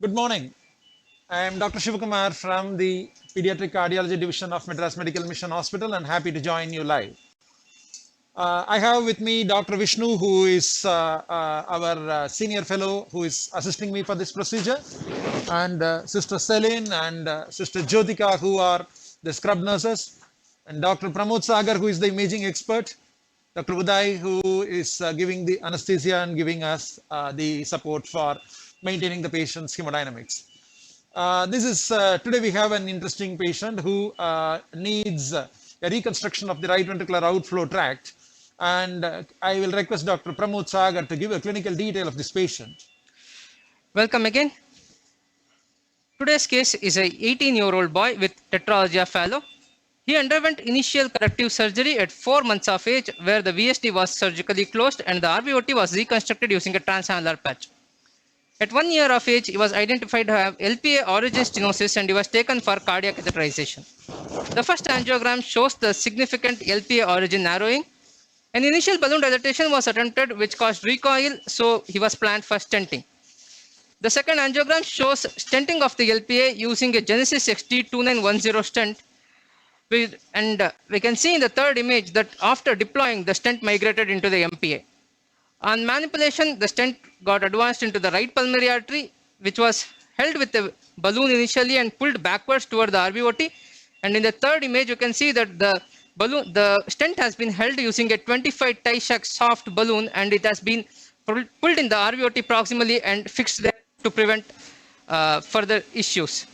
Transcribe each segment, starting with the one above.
Good morning. I am Dr. Shivakumar from the Pediatric Cardiology Division of Madras Medical Mission Hospital and happy to join you live. I have with me Dr. Vishnu, who is our senior fellow who is assisting me for this procedure, and Sister Celine and Sister Jyotika, who are the scrub nurses, and Dr. Pramod Sagar, who is the imaging expert, Dr. Uday, who is giving the anesthesia and giving us the support for maintaining the patient's hemodynamics. Today we have an interesting patient who needs a reconstruction of the right ventricular outflow tract, and I will request Dr. Pramod Sagar to give a clinical detail of this patient. Welcome again. Today's case is a 18-year-old boy with tetralogy of Fallot. He underwent initial corrective surgery at 4 months of age, where the VSD was surgically closed and the RVOT was reconstructed using a transannular patch. At 1 year of age, he was identified to have LPA origin stenosis and he was taken for cardiac catheterization. The first angiogram shows the significant LPA origin narrowing. An initial balloon dilatation was attempted, which caused recoil, so he was planned for stenting. The second angiogram shows stenting of the LPA using a Genesis XT2910 stent. And we can see in the third image that after deploying, the stent migrated into the MPA. On manipulation, the stent got advanced into the right pulmonary artery, which was held with the balloon initially and pulled backwards toward the RVOT. And in the third image, you can see that the stent has been held using a 25 Ty-Shak soft balloon, and it has been pulled in the RVOT proximally and fixed there to prevent further issues.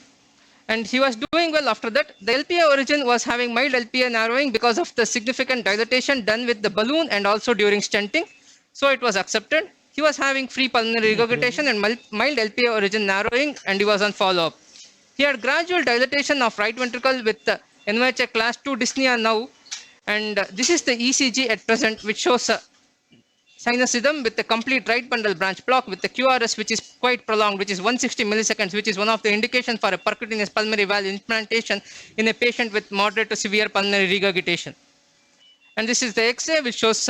And he was doing well after that. The LPA origin was having mild LPA narrowing because of the significant dilatation done with the balloon and also during stenting. So it was accepted. He was having free pulmonary regurgitation and mild LPA origin narrowing, and he was on follow-up. He had gradual dilatation of right ventricle with NYHA class 2 dyspnea now. And this is the ECG at present, which shows sinus rhythm with the complete right bundle branch block with the QRS, which is quite prolonged, which is 160 milliseconds, which is one of the indications for a percutaneous pulmonary valve implantation in a patient with moderate to severe pulmonary regurgitation. And this is the X-ray, which shows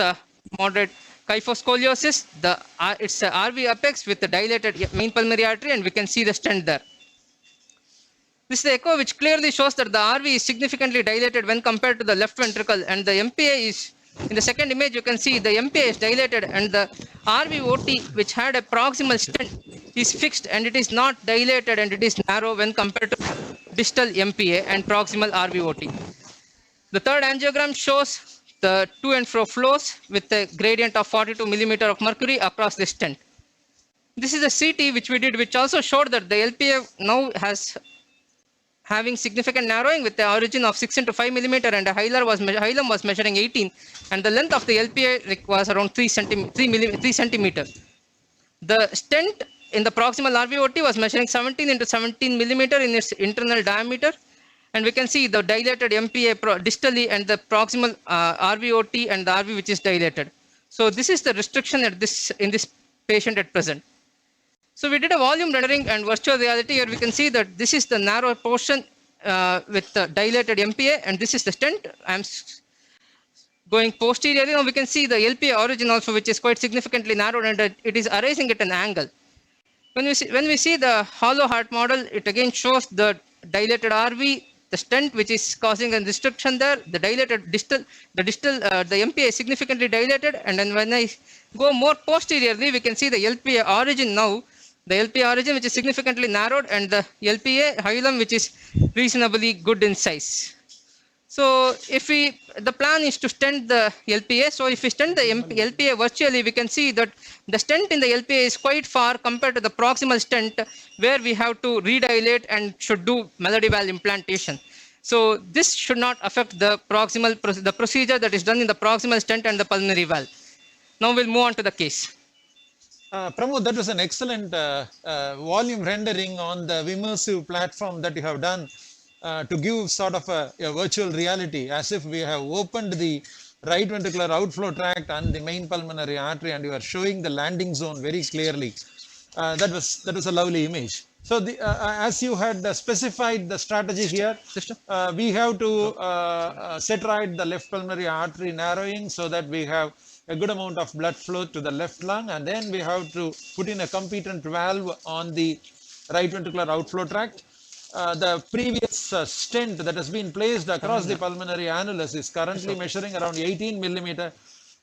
moderate kyphoscoliosis. It's a RV apex with the dilated main pulmonary artery, and we can see the stent there. This is the echo, which clearly shows that the RV is significantly dilated when compared to the left ventricle, and the MPA is, in the second image, you can see the MPA is dilated, and the RVOT, which had a proximal stent, is fixed, and it is not dilated, and it is narrow when compared to distal MPA and proximal RVOT. The third angiogram shows the to and fro flows with a gradient of 42 millimeter of mercury across the stent. This is a CT which we did, which also showed that the LPA now has having significant narrowing with the origin of 6 into 5 millimeter, and the hilum was measuring 18, and the length of the LPA was around 3 centimeter. The stent in the proximal RVOT was measuring 17 into 17 millimeter in its internal diameter, and we can see the dilated MPA distally and the proximal RVOT and the RV which is dilated. So this is the restriction in this patient at present. So we did a volume rendering and virtual reality. Here we can see that this is the narrow portion with the dilated MPA, and this is the stent. I'm going posteriorly. Now we can see the LPA origin also, which is quite significantly narrowed, and it is arising at an angle. When we see the hollow heart model, it again shows the dilated RV, the stent which is causing a restriction there, the dilated distal, the MPA is significantly dilated, and then when I go more posteriorly, we can see the LPA origin now. The LPA origin, which is significantly narrowed, and the LPA hilum, which is reasonably good in size. So the plan is to stent the LPA. So if we stent the LPA virtually, we can see that the stent in the LPA is quite far compared to the proximal stent, where we have to redilate and should do melody valve implantation. So this should not affect the procedure that is done in the proximal stent and the pulmonary valve. Now we'll move on to the case. Pramod, that was an excellent volume rendering on the immersive platform that you have done to give sort of a virtual reality, as if we have opened the right ventricular outflow tract and the main pulmonary artery, and you are showing the landing zone very clearly. That was a lovely image. So as you had specified the strategy here, we have to set right the left pulmonary artery narrowing so that we have a good amount of blood flow to the left lung, and then we have to put in a competent valve on the right ventricular outflow tract. The previous stent that has been placed across the pulmonary annulus is currently measuring around 18 millimeter.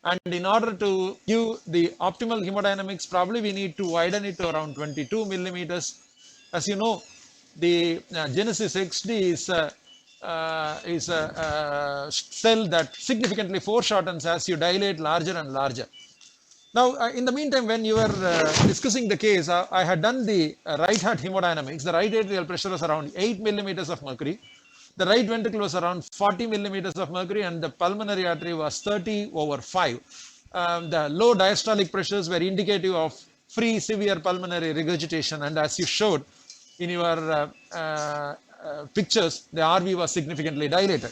And in order to give the optimal hemodynamics, probably we need to widen it to around 22 millimeters. As you know, the Genesis XD is a cell that significantly foreshortens as you dilate larger and larger. Now, in the meantime, when you were discussing the case, I had done the right heart hemodynamics. The right atrial pressure was around 8 millimeters of mercury. The right ventricle was around 40 millimeters of mercury, and the pulmonary artery was 30/5. The low diastolic pressures were indicative of free severe pulmonary regurgitation, and as you showed in your pictures, the RV was significantly dilated.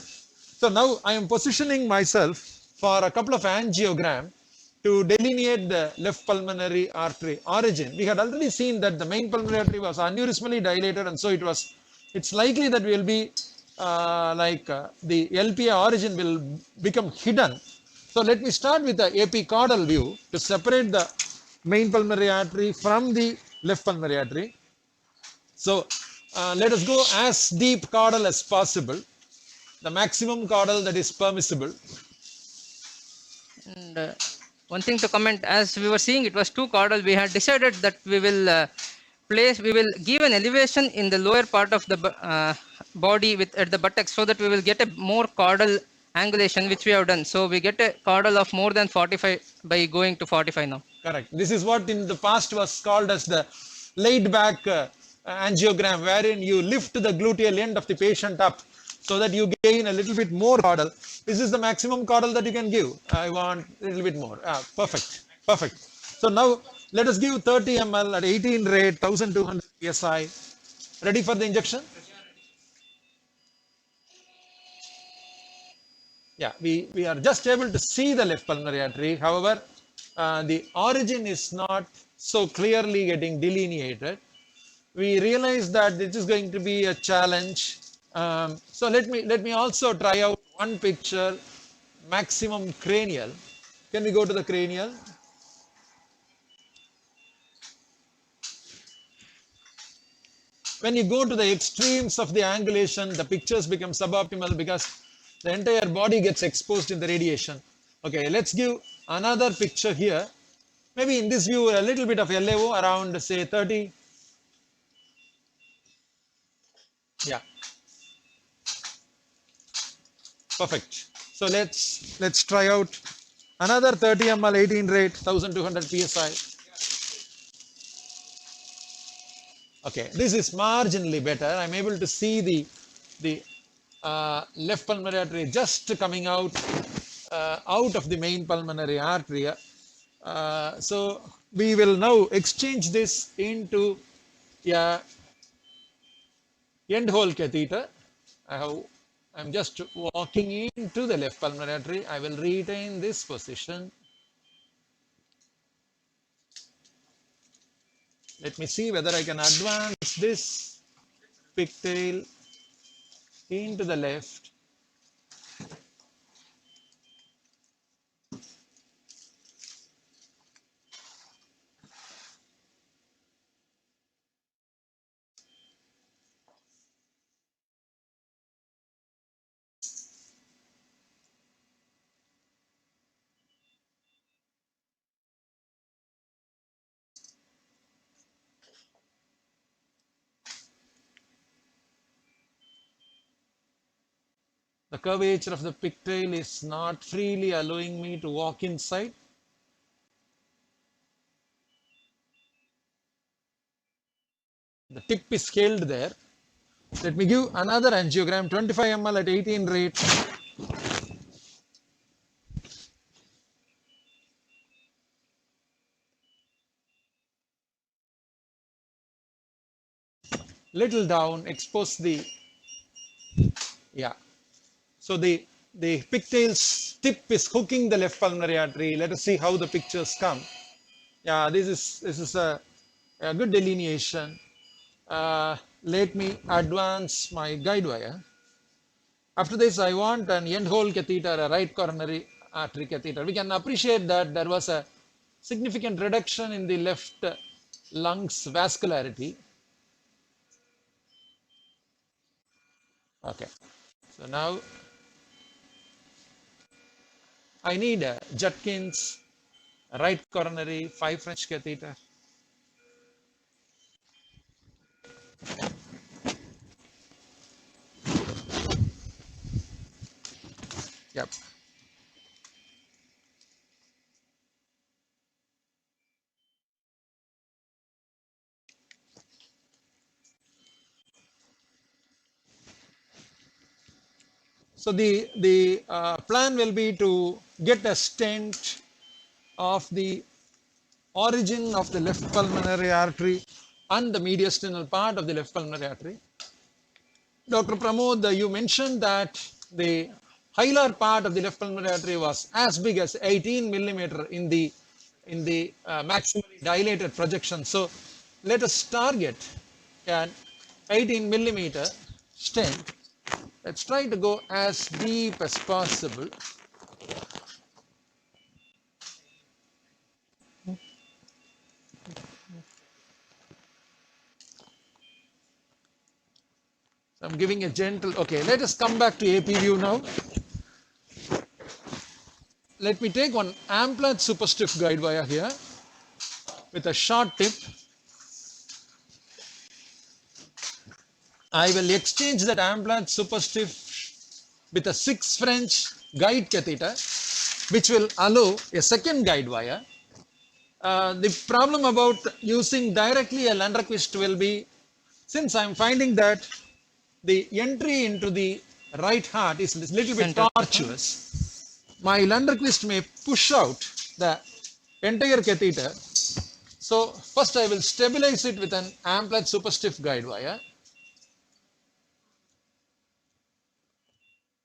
So now I am positioning myself for a couple of angiogram to delineate the left pulmonary artery origin. We had already seen that the main pulmonary artery was aneurysmally dilated, and so it's likely that we will be the LPA origin will become hidden. So let me start with the epicaudal view to separate the main pulmonary artery from the left pulmonary artery. So let us go as deep caudal as possible, the maximum caudal that is permissible. And one thing to comment, as we were seeing, it was too caudal. We had decided that we will give an elevation in the lower part of the body at the buttocks, so that we will get a more caudal angulation, which we have done. So we get a caudal of more than 45 by going to 45 now. Correct. This is what in the past was called as the laid back angiogram, wherein you lift the gluteal end of the patient up so that you gain a little bit more caudal. This is the maximum caudal that you can give. I want a little bit more. Perfect. Perfect. So now let us give 30 ml at 18 rate, 1200 psi. Ready for the injection? Yeah, we are just able to see the left pulmonary artery. However, the origin is not so clearly getting delineated. We realize that this is going to be a challenge. So let me also try out one picture, maximum cranial. Can we go to the cranial? When you go to the extremes of the angulation, the pictures become suboptimal because the entire body gets exposed in the radiation. Okay, let's give another picture here. Maybe in this view, a little bit of LAO around, say, 30. Yeah. Perfect. So let's try out another 30 ml 18 rate, 1200 psi. Okay, this is marginally better. I'm able to see the left pulmonary artery just coming out of the main pulmonary artery. So we will now exchange this into a end hole catheter. I'm just walking into the left pulmonary artery. I will retain this position. Let me see whether I can advance this pigtail into the left. The curvature of the pigtail is not freely allowing me to walk inside. The tip is scaled there. Let me give another angiogram, 25 ml at 18 rate. Little down, expose the, yeah. So the pigtail's tip is hooking the left pulmonary artery. Let us see how the pictures come. Yeah, this is a good delineation. Let me advance my guide wire. After this, I want an end hole catheter, a right coronary artery catheter. We can appreciate that there was a significant reduction in the left lungs vascularity. Okay. So now I need a Judkins right coronary 5 French catheter. Yep. So the plan will be to get a stent of the origin of the left pulmonary artery and the mediastinal part of the left pulmonary artery. Dr. Pramod, you mentioned that the hilar part of the left pulmonary artery was as big as 18 millimeter in the maximally dilated projection. So let us target an 18 millimeter stent. Let's try to go as deep as possible. So I'm giving a gentle, okay, let us come back to AP view now. Let me take one Amplatz super stiff guide wire here with a short tip. I will exchange that Amplatz super stiff with a 6 French guide catheter, which will allow a second guide wire. The problem about using directly a Lunderquist will be, since I'm finding that the entry into the right heart is a little bit Center. tortuous, my Lunderquist may push out the entire catheter. So first I will stabilize it with an Amplatz super stiff guide wire.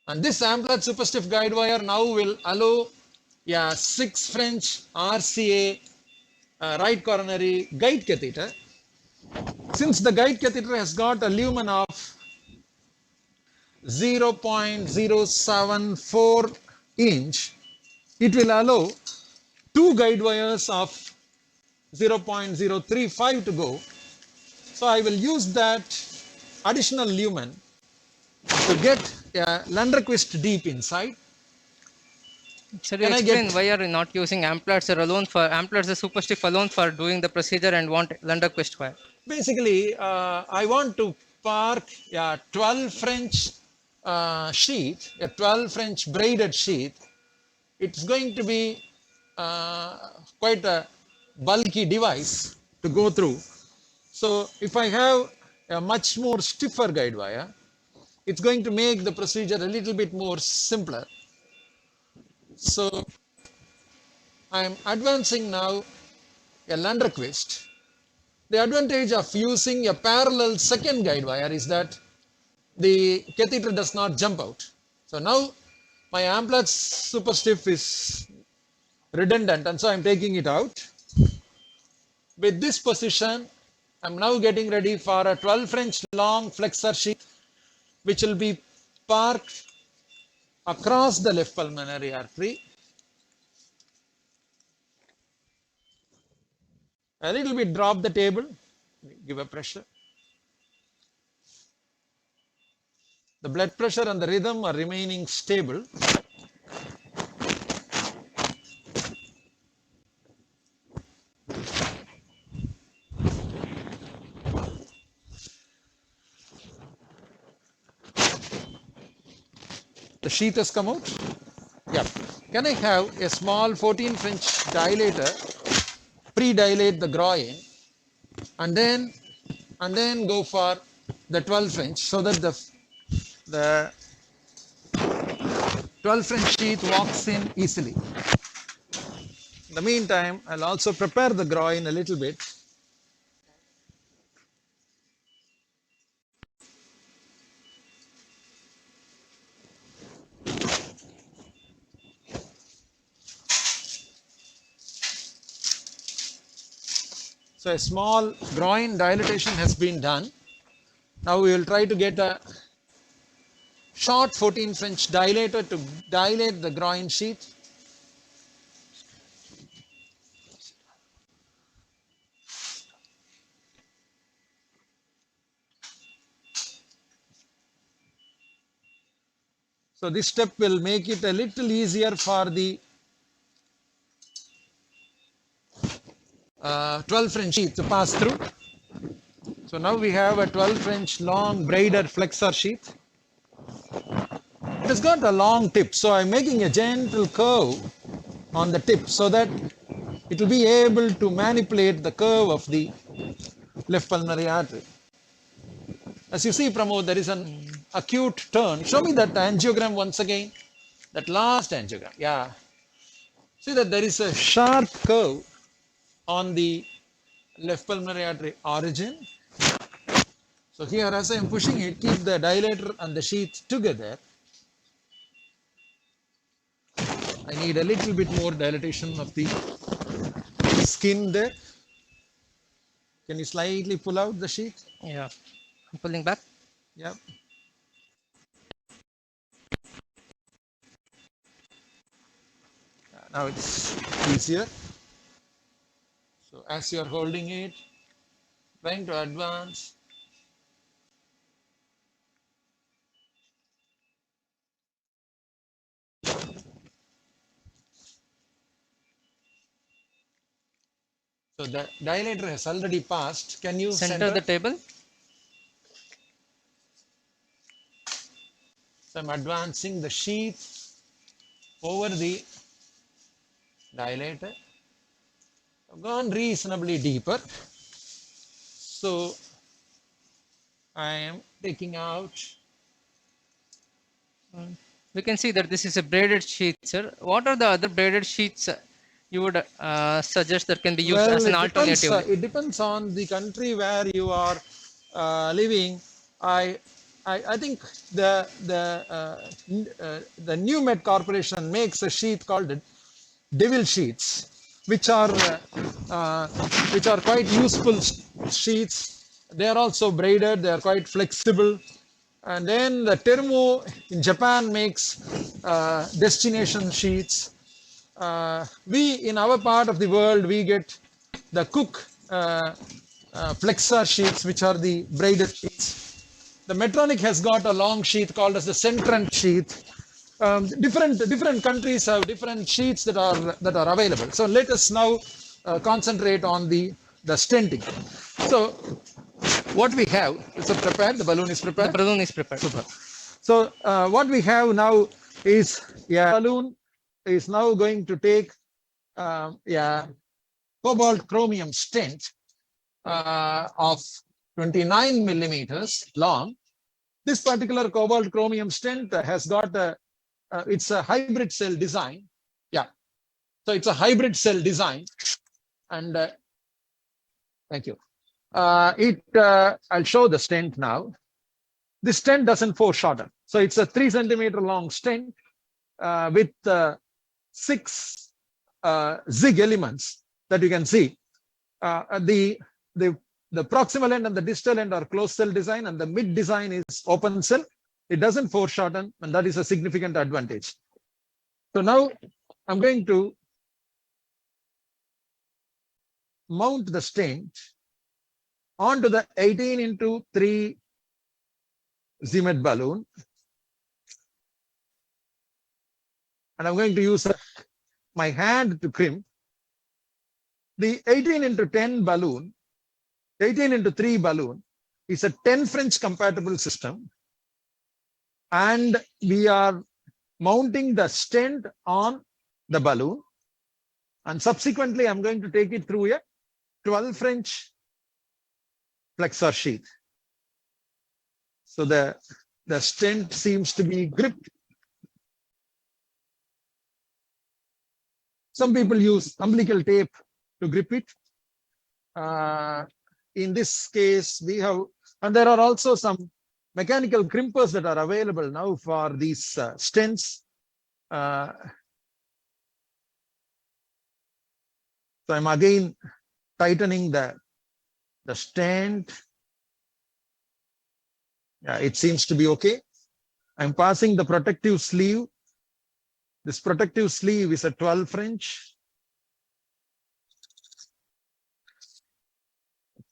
And this Amplatz super stiff guide wire now will allow 6 French RCA right coronary guide catheter. Since the guide catheter has got a lumen of 0.074 inch, it will allow two guide wires of 0.035 to go. So I will use that additional lumen to get a Lunderquist deep inside. Sir, you Can I explain get, why are you not using Amplatzer alone for Amplatzer super stiff alone for doing the procedure and want Lunderquist wire? basically, I want to park a 12 French sheet, a 12 French braided sheet. It's going to be quite a bulky device to go through. So if I have a much more stiffer guide wire, it's going to make the procedure a little bit more simpler. So I'm advancing now a Lunderquist. The advantage of using a parallel second guide wire is that the catheter does not jump out. So now my Amplatz super stiff is redundant, and so I'm taking it out. With this position, I'm now getting ready for a 12 French long flexor sheet, which will be parked across the left pulmonary artery. A little bit drop the table, give a pressure. The blood pressure and the rhythm are remaining stable. The sheath has come out. Yeah. Can I have a small 14 French dilator, pre-dilate the groin, and then go for the 12 French so that the 12 French sheath walks in easily. In the meantime, I'll also prepare the groin a little bit. So a small groin dilatation has been done. Now we will try to get a short 14 French dilator to dilate the groin sheath. So this step will make it a little easier for the 12 French sheath to pass through. So now we have a 12 French long braided flexor sheath. It has got a long tip, so I'm making a gentle curve on the tip so that it will be able to manipulate the curve of the left pulmonary artery. As you see, Pramod, there is an acute turn. Show me that angiogram once again, that last angiogram. Yeah. See that there is a sharp curve on the left pulmonary artery origin. So here, as I am pushing it, keep the dilator and the sheath together. I need a little bit more dilatation of the skin there. Can you slightly pull out the sheath? Yeah, I'm pulling back. Yep. Now it's easier. So as you are holding it, trying to advance. So the dilator has already passed. Can you Center the table. So I'm advancing the sheath over the dilator. I've gone reasonably deeper. So I am taking out. We can see that this is a braided sheet, sir. What are the other braided sheets you would suggest that can be used as Well, an it depends. alternative? It depends on the country where you are living. I, I think the New Med Corporation makes a sheet called devil sheets, uh, which are quite useful sheets. They are also braided. They are quite flexible. And then the Termo in Japan makes destination sheets. We in our part of the world we get the Cook flexor sheets, which are the braided sheets. The Medtronic has got a long sheath called as the Stent sheath. Different countries have different sheets that are available. So let us now concentrate on the stenting. So what we have is prepared. The balloon is The prepared. balloon is prepared. Super. So what we have now is balloon is now going to take cobalt chromium stent of 29 millimeters long. This particular cobalt chromium stent has got it's a hybrid cell design. Yeah. So it's a hybrid cell design. And thank you. I'll show the stent now. This stent doesn't foreshorten. So it's a 3 centimeter long stent with 6 zig elements that you can see. The proximal end and the distal end are closed cell design, and the mid design is open cell. It doesn't foreshorten, and that is a significant advantage. So now I'm going to mount the stent onto the 18 into 3 Zimet balloon. And I'm going to use my hand to crimp. The 18 into 10 balloon, 18 into 3 balloon is a 10 French compatible system. And we are mounting the stent on the balloon. And subsequently, I'm going to take it through a 12 French flexor sheath. So the stent seems to be gripped. Some people use umbilical tape to grip it. In this case, we have, and there are also some mechanical crimpers that are available now for these stents. So I'm again tightening the stent. Yeah, it seems to be okay. I'm passing the protective sleeve. This protective sleeve is a 12 French.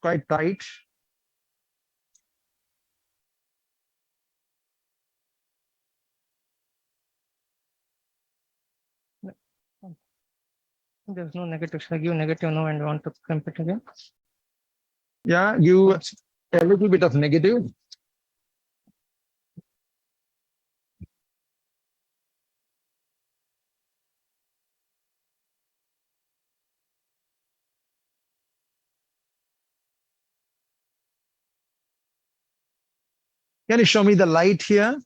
Quite tight. There's no negative. Should I give negative now and want to crimp it again? Yeah, give a little bit of negative. Can you show me the light here?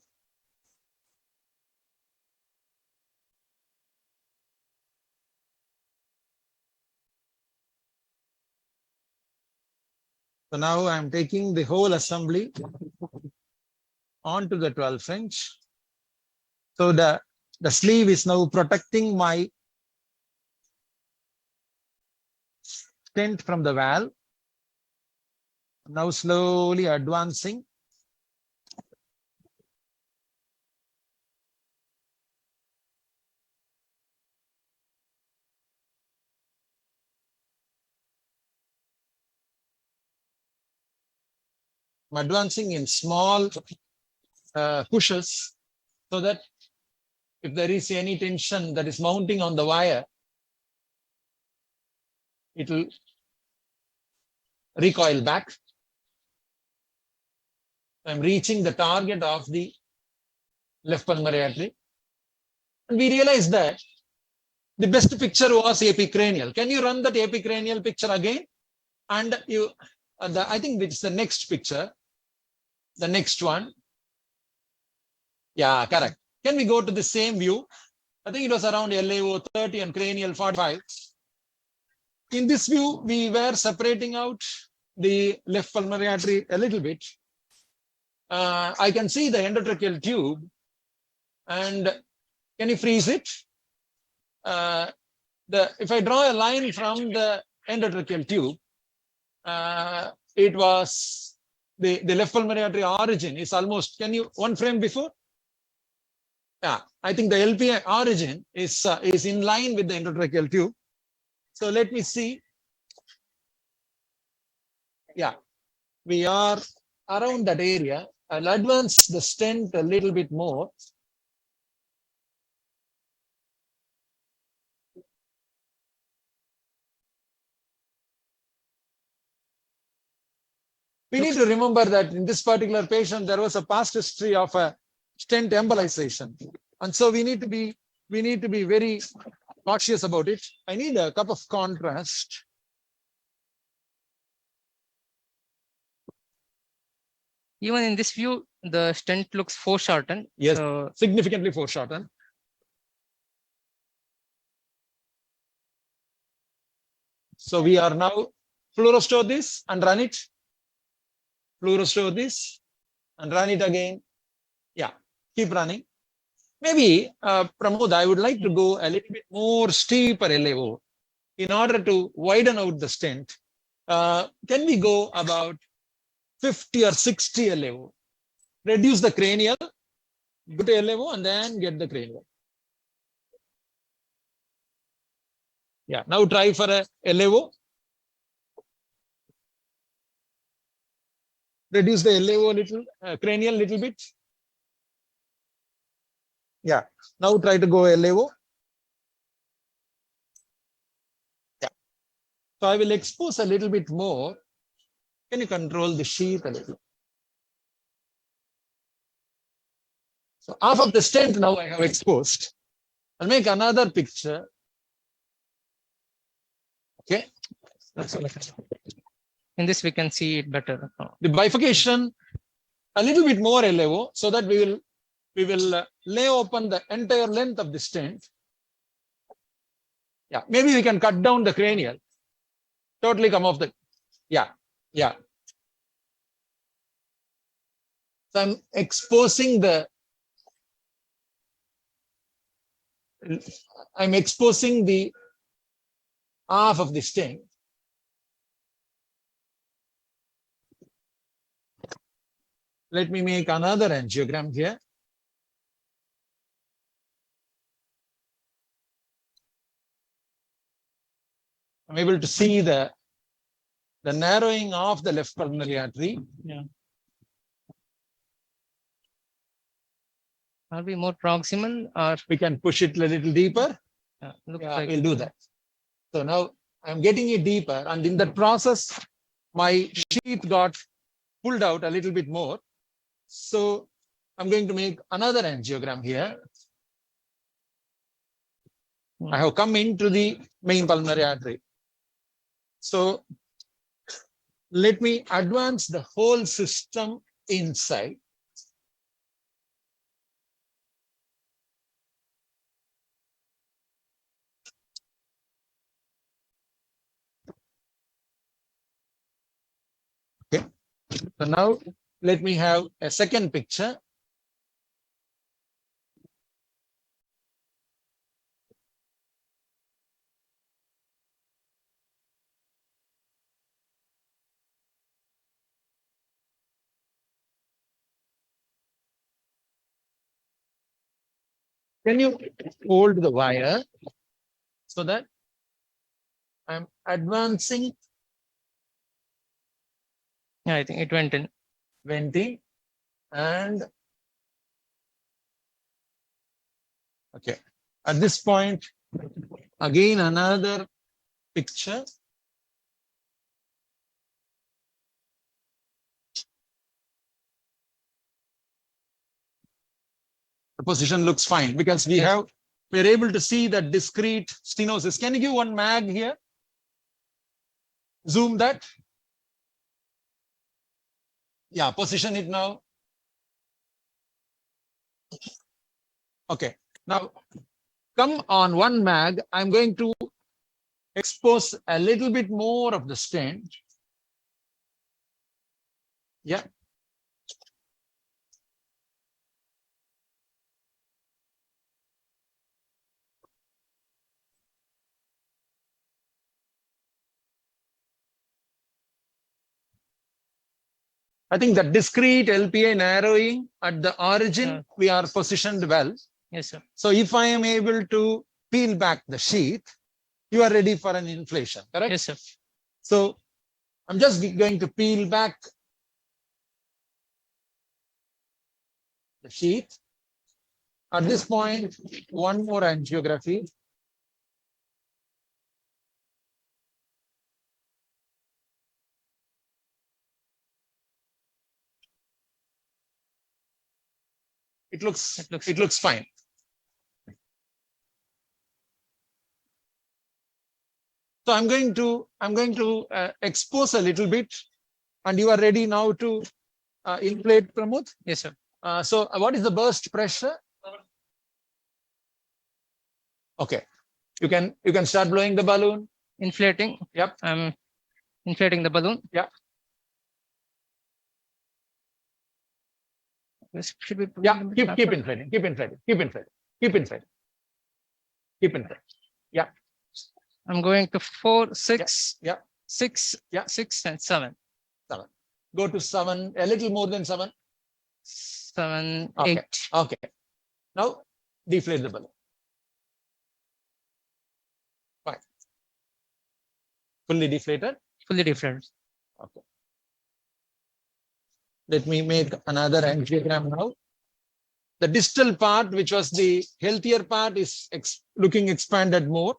So now I'm taking the whole assembly onto the 12 inch. So the sleeve is now protecting my stent from the valve. Now slowly advancing. I'm advancing in small pushes so that if there is any tension that is mounting on the wire, it will recoil back. I'm reaching the target of the left pulmonary artery. And we realized that the best picture was epicranial. Can you run that epicranial picture again? And you, I think it's the next picture, the next one. Yeah, correct. Can we go to the same view? I think it was around LAO 30 and cranial 45. In this view, we were separating out the left pulmonary artery a little bit. I can see the endotracheal tube. And can you freeze it? If I draw a line from the endotracheal tube, it was the left pulmonary artery origin is almost, can you, one frame before? Yeah, I think the LPA origin is in line with the endotracheal tube. So let me see. Yeah, we are around that area. I'll advance the stent a little bit more. We need to remember that in this particular patient, there was a past history of a stent embolization. And so we need to be very cautious about it. I need a cup of contrast. Even in this view, the stent looks foreshortened. Yes, So significantly foreshortened. So we are now fluorostore this and run it. Fluorostore this and run it again. Yeah, keep running. Maybe, Pramod, I would like to go a little bit more steeper LAO in order to widen out the stent. Can we go about 50 or 60 LAO? Reduce the cranial, go to LAO and then get the cranial. Yeah, now try for a LAO. Reduce the LAO a little, cranial little bit. Yeah, now try to go LAO. Yeah. So I will expose a little bit more. Can you control the sheath a little? So half of the stent now I have exposed. I'll make another picture. Okay. in this we can see it better. The bifurcation a little bit more LAO so that we will lay open the entire length of the stent. Yeah, maybe we can cut down the cranial. Totally come off the, yeah. So I'm exposing the half of the stent. Let me make another angiogram here. I'm able to see the narrowing of the left pulmonary artery. Yeah. Are we more proximal or we can push it a little deeper? looks Yeah, like we'll do that. So now I'm getting it deeper, and in that process, my sheath got pulled out a little bit more. So I'm going to make another angiogram here. I have come into the main pulmonary artery. So let me advance the whole system inside. Okay. So now let me have a second picture. Can you hold the wire so that I'm advancing, Yeah, I think it went in. venting, and okay. At this point, again another picture. The position looks fine because we're able to see that discrete stenosis. Can you give one mag here? Zoom that. Yeah, position it now. Okay. Now come on one mag. I'm going to expose a little bit more of the stent. Yeah. I think that discrete LPA narrowing at the origin, we are positioned well. Yes, sir. So if I am able to peel back the sheath, you are ready for an inflation, correct? Yes, sir. So I'm just going to peel back the sheath. At this point, one more angiography. It looks fine. So I'm going to expose a little bit, and you are ready now to inflate, Pramod. Yes, sir. So what is the burst pressure? Okay, you can start blowing the balloon. Inflating. Yep. I'm inflating the balloon. Yeah. This should be. Yeah. Keep inflating. Keep inflating. Keep inflating. Keep inflating. Keep inflating. Yeah. I'm going to 4, 6, Yeah. 6, Yeah. 6, and 7. 7. Go to 7. A little more than 7. 7, Okay. 8. Okay. Now deflate the balloon. Fine. Fully deflated. Fully deflated. Okay. Let me make another angiogram now. The distal part, which was the healthier part, is looking expanded more.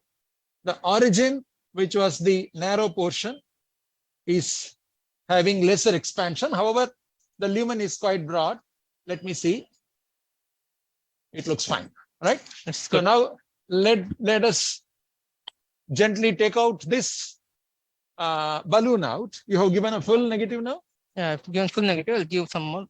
The origin, which was the narrow portion, is having lesser expansion. However, the lumen is quite broad. Let me see. It looks fine, right? So now let us gently take out this balloon out. You have given a full negative now? Yeah, I've given full negative. I'll give some more.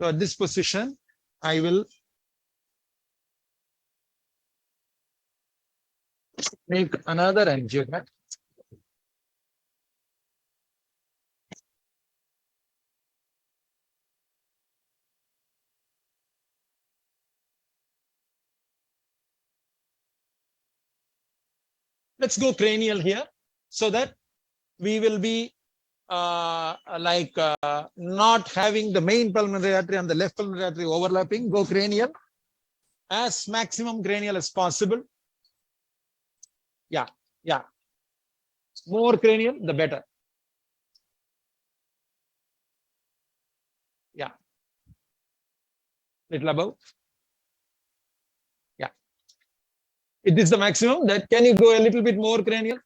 So at this position, I will make another angiogram. let's go cranial here so that we will be not having the main pulmonary artery and the left pulmonary artery overlapping. Go cranial, as maximum cranial as possible. Yeah, yeah. More cranial, the better. Yeah. Little above. Yeah. It is the maximum. That can you go a little bit more cranial?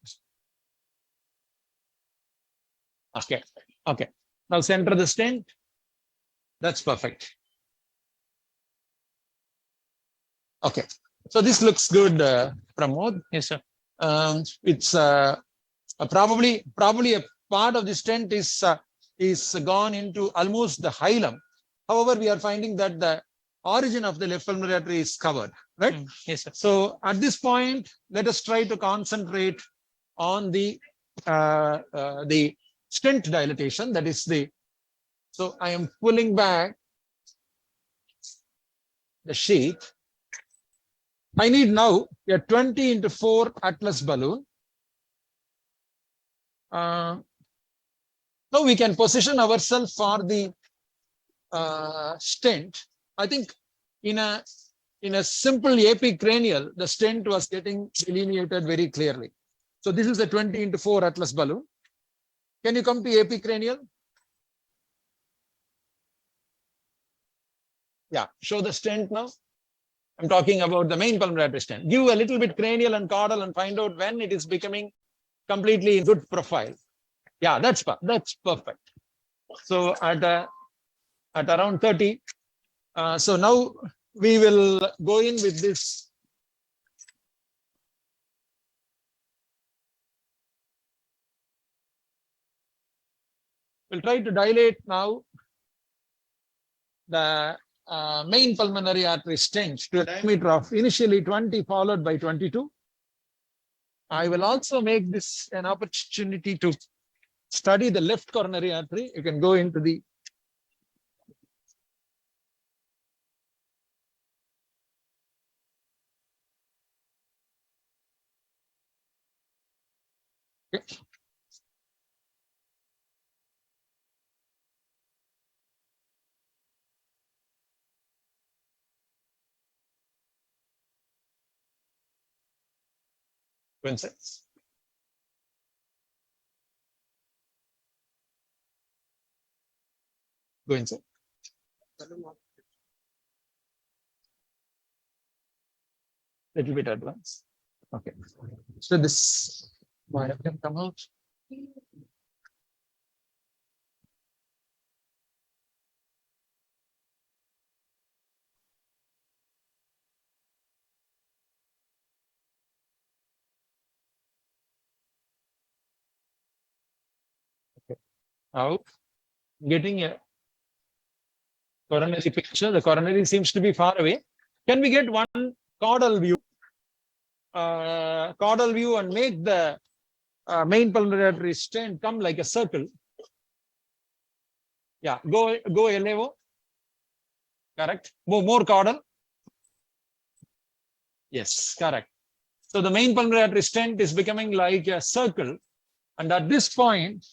Okay. Okay. Now center the stent. That's perfect. Okay. So this looks good, Pramod. Yes, sir. It's probably a part of the stent is gone into almost the hilum. However, we are finding that the origin of the left pulmonary artery is covered, right? Yes, sir. So at this point, let us try to concentrate on the stent dilatation. That is the. So I am pulling back the sheet. I need now a 20x4 Atlas balloon. Now we can position ourselves for the stent. I think in a simple AP cranial, the stent was getting delineated very clearly. So this is a 20x4 Atlas balloon. Can you come to AP cranial? Yeah, show the stent now. I'm talking about the main pulmonary artery stent. Give a little bit cranial and caudal and find out when it is becoming completely in good profile. Yeah, that's perfect. So at around 30. So now we will go in with this. We'll try to dilate now the main pulmonary artery stent to a diameter of initially 20 followed by 22. I will also make this an opportunity to study the left coronary artery. You can go into the okay. Coincidence. Go inside. Little bit advanced. Okay. So this wire can come out. Okay. Now getting a coronary picture. The coronary seems to be far away. Can we get one caudal view? Caudal view and make the main pulmonary artery stent come like a circle. Yeah, go elevo. Correct. More caudal. Yes, correct. So the main pulmonary artery stent is becoming like a circle. And at this point,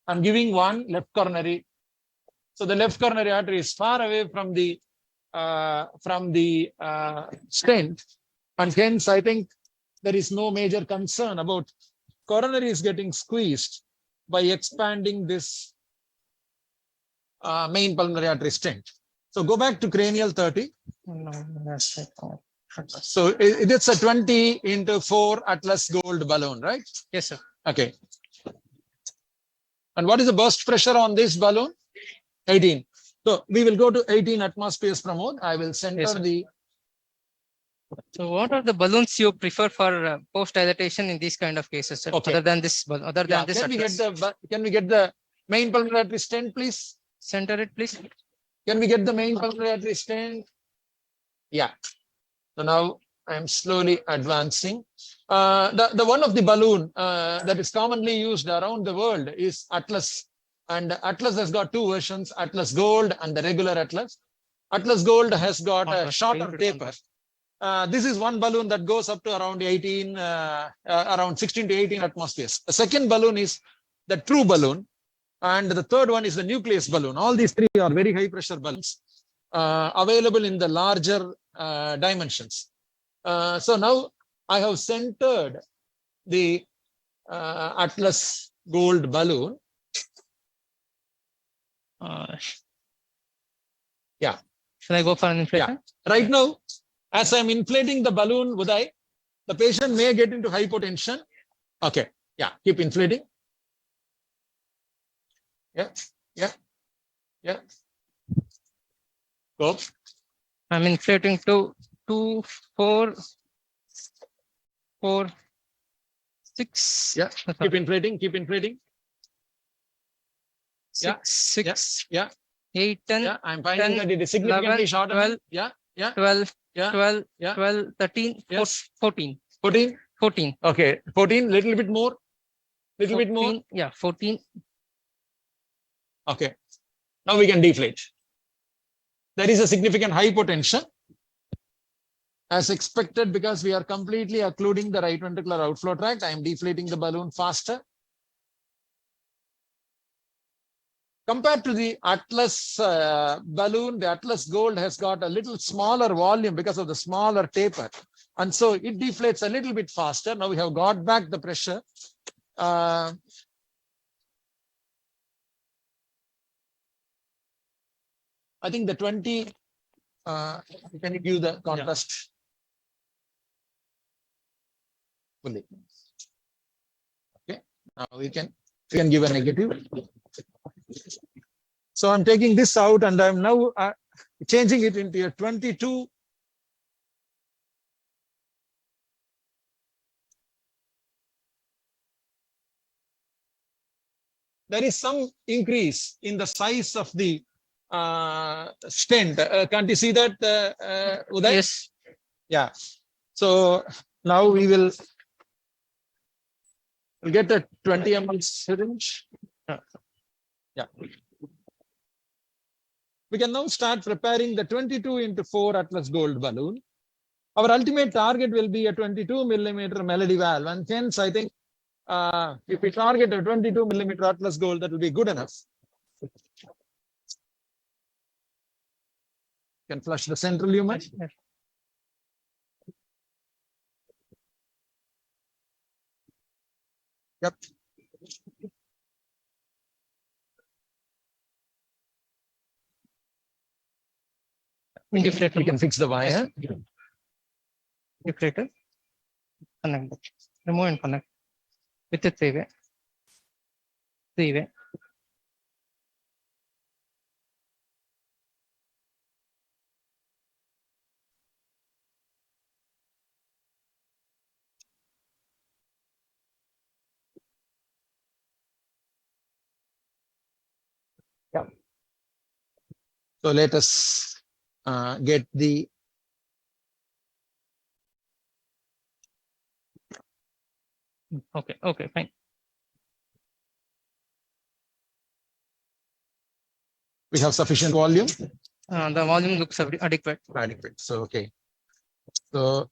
I'm giving one left coronary. So the left coronary artery is far away from the stent. And hence, I think there is no major concern about coronary is getting squeezed by expanding this main pulmonary artery stent. So go back to cranial 30. So it's a 20x4 Atlas gold balloon, right? Yes, sir. Okay. And what is the burst pressure on this balloon? 18. So we will go to 18 atmospheres, Pramod. I will center Yes, So what are the balloons you prefer for post dilatation in these kind of cases, sir? Okay. Other than this Can we get the main pulmonary artery stent, please? Center it, please. Can we get the main pulmonary artery stent? Yeah. So now I'm slowly advancing. The one of the balloon that is commonly used around the world is Atlas. And Atlas has got two versions, Atlas Gold and the regular Atlas. Atlas Gold has got a shorter taper. This is one balloon that goes up to around 16 to 18 atmospheres. The second balloon is the true balloon, and the third one is the nucleus balloon. All these three are very high pressure balloons available in the larger dimensions. So now I have centered the Atlas gold balloon. Yeah. Should I go for an inflation? Yeah. Right now, as I'm inflating the balloon, Uday, the patient may get into hypotension. Okay. Yeah. Keep inflating. Yeah. Yeah. Yeah. Go. I'm inflating to 2, 4, 4, 6. Yeah. Keep inflating. Keep inflating. 6, Yeah. 6, Yeah. 8, 10, Yeah. I'm finding 10, that it is significantly 11, shorter. 12, Yeah. Yeah. 12, Yeah. 12, Yeah. 12, 13, Yes. 14. 14. 14. Okay. 14. Little bit more. Little bit more. 14, yeah, 14. Okay. Now we can deflate. There is a significant hypotension as expected because we are completely occluding the right ventricular outflow tract. I am deflating the balloon faster. Compared to the Atlas balloon, the Atlas Gold has got a little smaller volume because of the smaller taper. And so it deflates a little bit faster. Now we have got back the pressure. I think the 20, can you give the contrast? Fully. Okay, now we can give a negative. So I'm taking this out and I'm now changing it into a 22. There is some increase in the size of the stent. Can't you see that, Uday? Yes. Yeah. So now we will get a 20 ml syringe. Yeah. We can now start preparing the 22 into 4 Atlas Gold balloon. Our ultimate target will be a 22 millimeter melody valve. And hence, I think if we target a 22 millimeter Atlas Gold, that will be good enough. You can flush the central lumen. Yep. Deflator. We can fix the wire. Deflator. Connect. Remove and connect. With a 3-way. 3-way. Yeah. So let us get the Okay. Okay. Fine. we have sufficient volume. The volume looks adequate. Adequate. So okay. So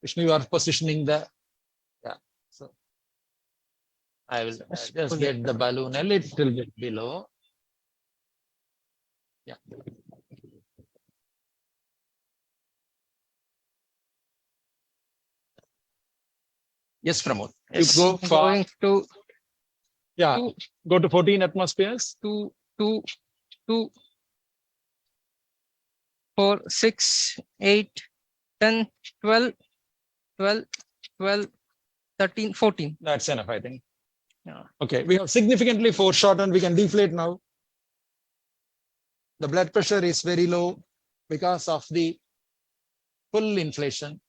Vishnu, you are positioning the So I will just get the balloon a little bit below. Yeah. Yes, Pramod. Yes. You go for Going to go to 14 atmospheres. 2, 2, 2, 4, 6, 8, 10, 12, 12, 12, 13, 14. That's enough, I think. Yeah. Okay, we have significantly foreshortened. We can deflate now. The blood pressure is very low because of the full inflation.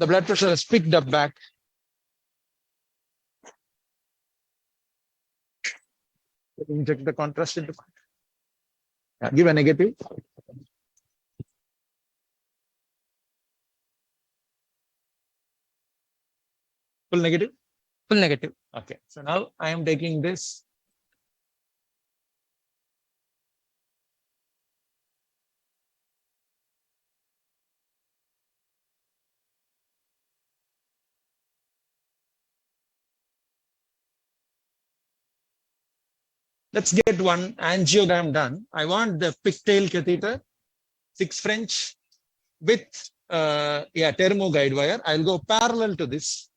The blood pressure has picked up back. Inject the contrast into. Yeah, give a negative. Full negative. Full negative. Okay, so now I am taking this. let's get one angiogram done. I want the pigtail catheter, 6 French with thermo guide wire. I'll go parallel to this.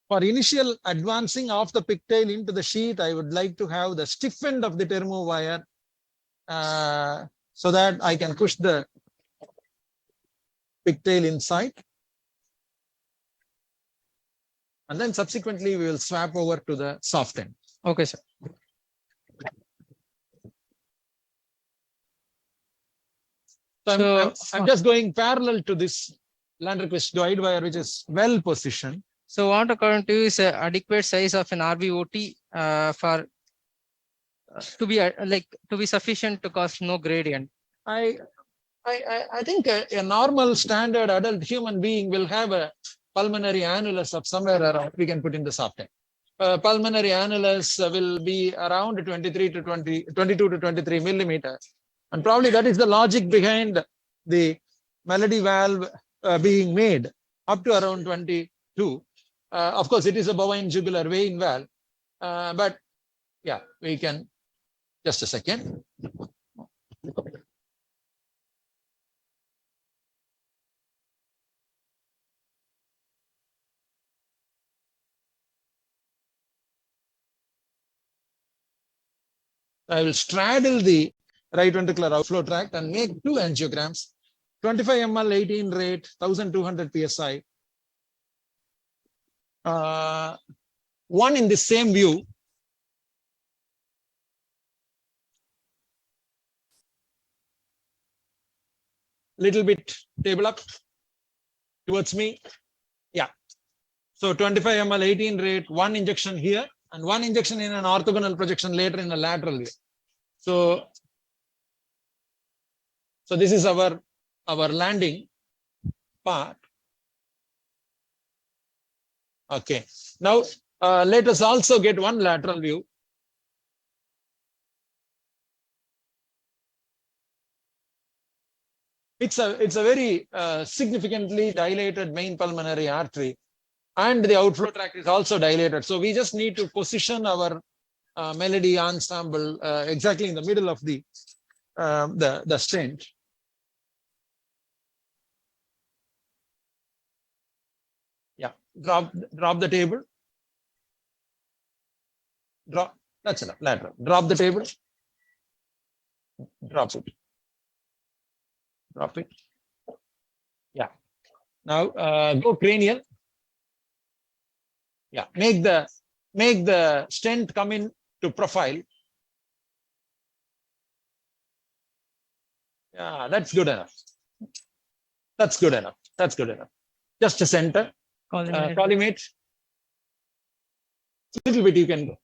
For initial advancing of the pigtail into the sheath, I would like to have the stiff end of the thermo wire so that I can push the pigtail inside. And then subsequently, we will swap over to the soft end. Okay, sir. So I'm just going parallel to this Landrequist guide wire, which is well positioned. So what according to you is a adequate size of an RVOT for to be sufficient to cause no gradient? I think a normal standard adult human being will have a pulmonary annulus of somewhere around, we can put in the soft end. Pulmonary annulus will be around 22 to 23 millimeter. And probably that is the logic behind the melody valve being made up to around 22. Of course, it is a bovine jugular vein valve. But yeah, we can, just a second. I will straddle the right ventricular outflow tract and make 2 angiograms, 25 ml 18 rate, 1200 psi. One in the same view. Little bit table up towards me. Yeah. So 25 ml 18 rate, 1 injection here and 1 injection in an orthogonal projection later in a lateral view. So this is our landing part. Okay. Now let us also get one lateral view. It's a very significantly dilated main pulmonary artery, and the outflow tract is also dilated. So we just need to position our melody ensemble exactly in the middle of the stent. Yeah, drop the table. Drop. That's enough. Lateral. Drop the table. Drop it. Drop it. Yeah. Now go cranial. Yeah. Make the stent come in to profile. Yeah, that's good enough. That's good enough. That's good enough. Just a center. Collimate. Little bit you can go.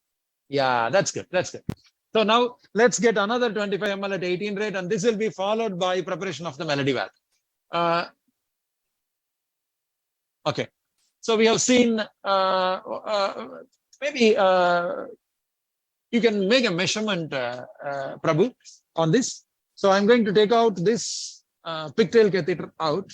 Yeah, that's good. That's good. So now let's get another 25 ml at 18 rate, and this will be followed by preparation of the melody valve. Okay. So we have seen maybe you can make a measurement, Prabhu, on this. So I'm going to take out this pigtail catheter out.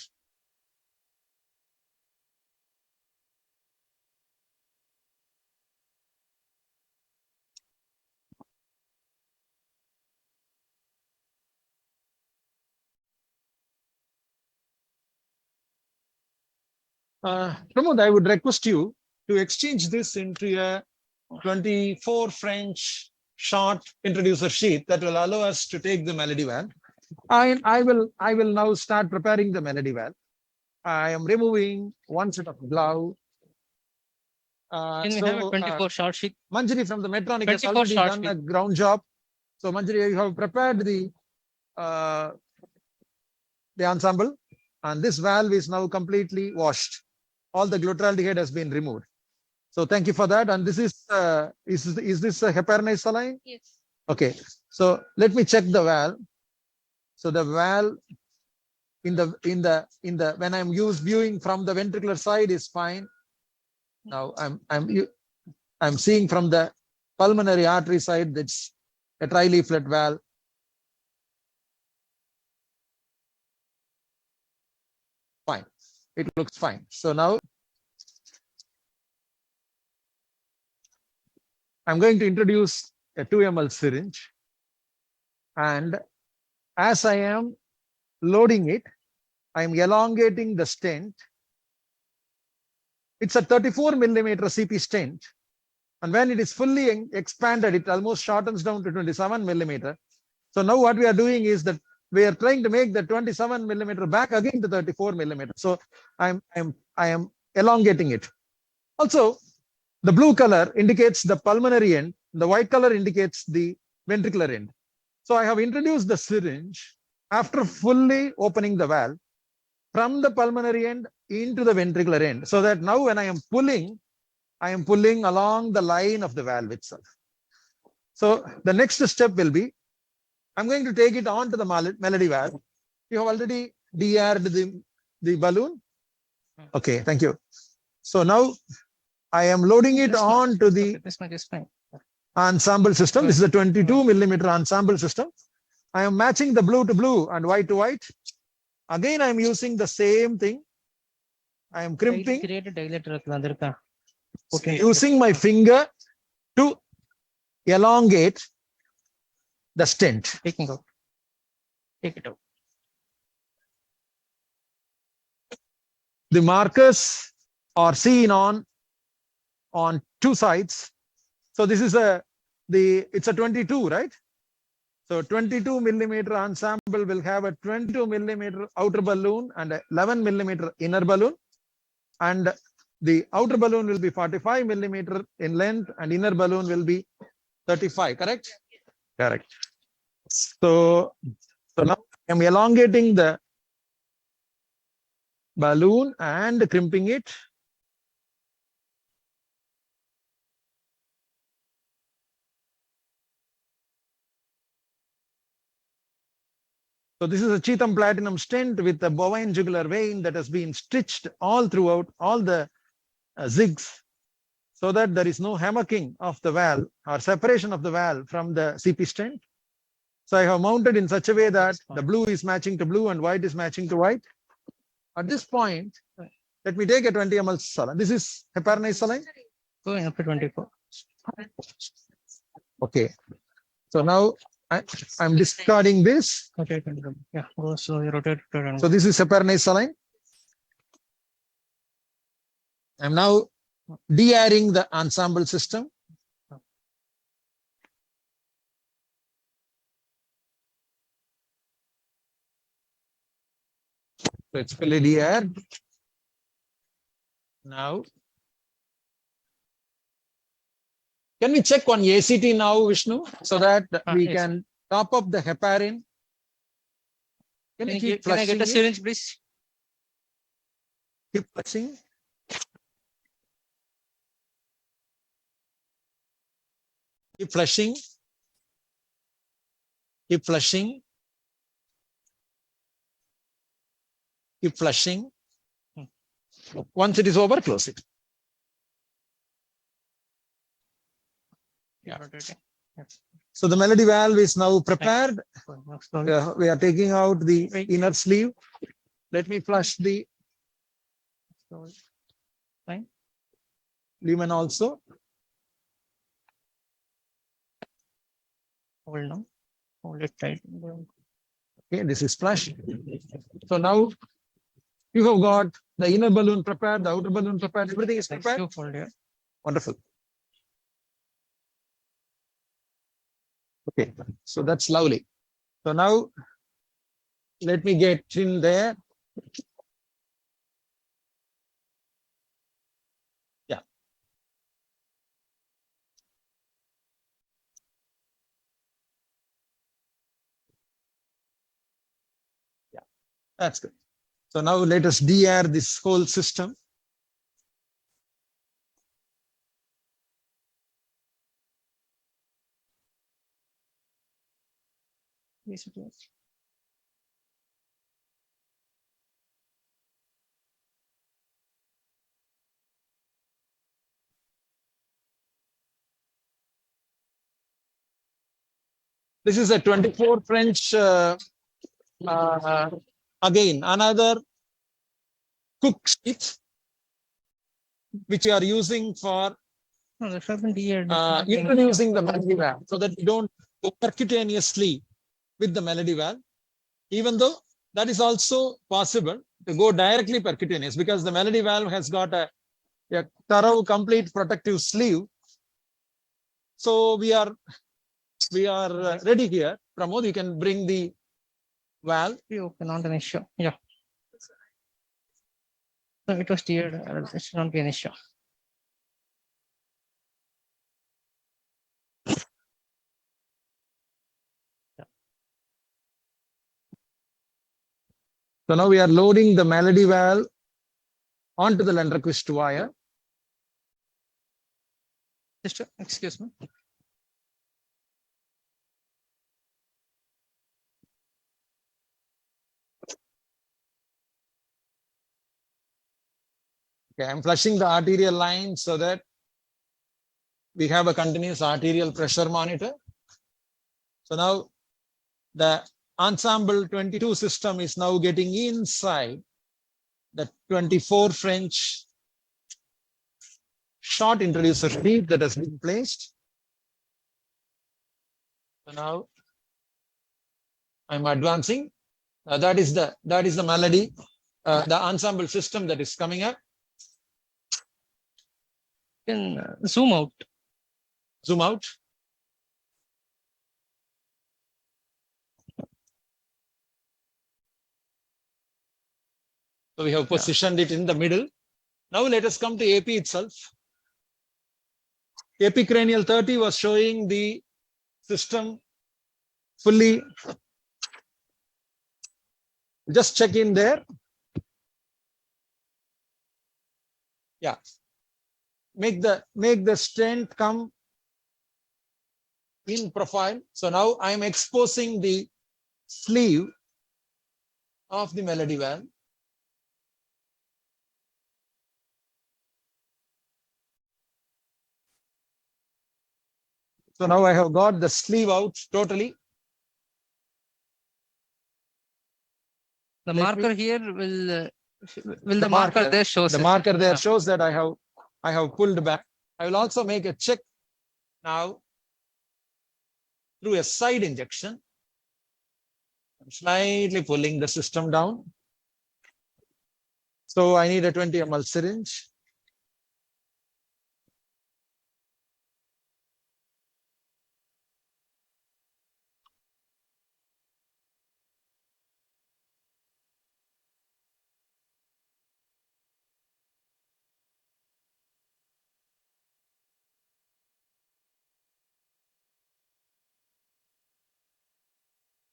Pramod, I would request you to exchange this into a 24 French short introducer sheet that will allow us to take the melody valve. I will now start preparing the melody valve. I am removing one set of glove. Can we have a 24 short sheet? Manjari from the Medtronic has already done a ground job. So Manjari, you have prepared the ensemble, and this valve is now completely washed. All the glutaraldehyde has been removed. So thank you for that. And this is this a heparinase saline? Yes. Okay. So let me check the valve. So the valve in the when I'm viewing from the ventricular side is fine. Now I'm seeing from the pulmonary artery side, that's a tri-leaflet valve. it looks fine. So now I'm going to introduce a 2 ml syringe, and as I am loading it, I'm elongating the stent. It's a 34 millimeter CP stent, and when it is fully expanded, it almost shortens down to 27 millimeter. So now what we are doing is that we are trying to make the 27 millimeter back again to 34 millimeter. So I am elongating it. Also, the blue color indicates the pulmonary end. The white color indicates the ventricular end. So I have introduced the syringe after fully opening the valve from the pulmonary end into the ventricular end, so that now when I am pulling along the line of the valve itself. So the next step will be, I'm going to take it onto the melody valve. You have already de-aired the balloon. Okay, thank you. So now I am loading it onto the ensemble system. This is a 22 millimeter ensemble system. I am matching the blue to blue and white to white. Again, I am using the same thing. I am crimping, using my finger to elongate the stent. Taking out. Take it out. The markers are seen on two sides. So this is it's a 22, right? So 22 millimeter ensemble will have a 22 millimeter outer balloon and a 11 millimeter inner balloon. And the outer balloon will be 45 millimeter in length and inner balloon will be 35, correct? Correct. So now I'm elongating the balloon and crimping it. So this is a Cheetham platinum stent with a bovine jugular vein that has been stitched all throughout, all the zigs, so that there is no hammocking of the valve or separation of the valve from the CP stent. So I have mounted in such a way that the blue is matching to blue and white is matching to white. At this point, let me take a 20 ml saline. This is heparinized saline? Going up to 24. Okay. So now I'm discarding this. Okay, yeah, go slowly, rotate. So this is heparinized saline. I'm now de-airing the ensemble system. So it's fully de-aired. Now, can we check on ACT now, Vishnu, so that we can top up the heparin? Can I get a syringe, please? Keep flushing. Keep flushing. Keep flushing. Keep flushing. Once it is over, close it. Yeah. So the melody valve is now prepared. We are taking out the inner sleeve. Let me flush the lumen also. Hold on. Hold it tight. Okay, this is flush. So now you have got the inner balloon prepared, the outer balloon prepared, everything is prepared. Wonderful. Okay, so that's lovely. So now let me get in there. Yeah. Yeah, that's good. So now let us de-air this whole system. Yes, it is. This is a 24 French, again, another cook sheet, which you are using for No, there should have been introducing the melody valve so that you don't go percutaneously with the melody valve, even though that is also possible to go directly percutaneous because the melody valve has got a thorough, complete protective sleeve. So we are ready here. Pramod, you can bring the valve. Okay, not an issue. Yeah. So it was steered. It should not be an issue. So now we are loading the melody valve onto the Lenderquist wire. Just excuse me. Okay, I'm flushing the arterial line so that we have a continuous arterial pressure monitor. So now the ensemble 22 system is now getting inside the 24 French short introducer sheet that has been placed. So now I'm advancing. That is the melody, the ensemble system that is coming up. You can zoom out. Zoom out. So we have positioned it in the middle. Now let us come to AP itself. AP cranial 30 was showing the system fully. Just check in there. Yeah. Make the stent come in profile. So now I am exposing the sleeve of the melody valve. So now I have got the sleeve out totally. The marker here will the marker there shows the marker there shows that I have pulled back. I will also make a check now through a side injection. I'm slightly pulling the system down. So I need a 20 ml syringe.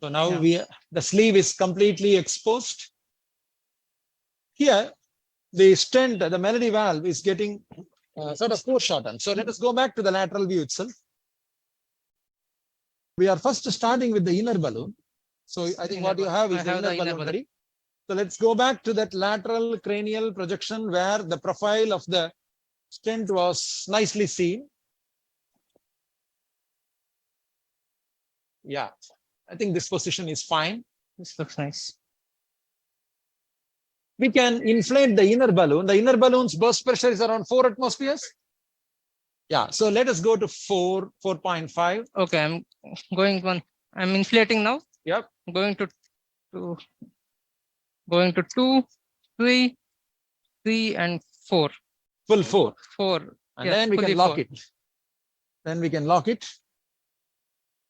So now the sleeve is completely exposed. Here, the stent, the melody valve is getting sort of foreshortened. So let us go back to the lateral view itself. We are first starting with the inner balloon. So I think what you have is the inner balloon. So let's go back to that lateral cranial projection where the profile of the stent was nicely seen. Yeah, I think this position is fine. This looks nice. We can inflate the inner balloon. The inner balloon's burst pressure is around 4 atmospheres. Yeah, so let us go to 4.5. Okay, I'm inflating now. Yep. I'm going to 2, 3, 3, and 4. Full 4. 4. And then we can lock it. Then we can lock it.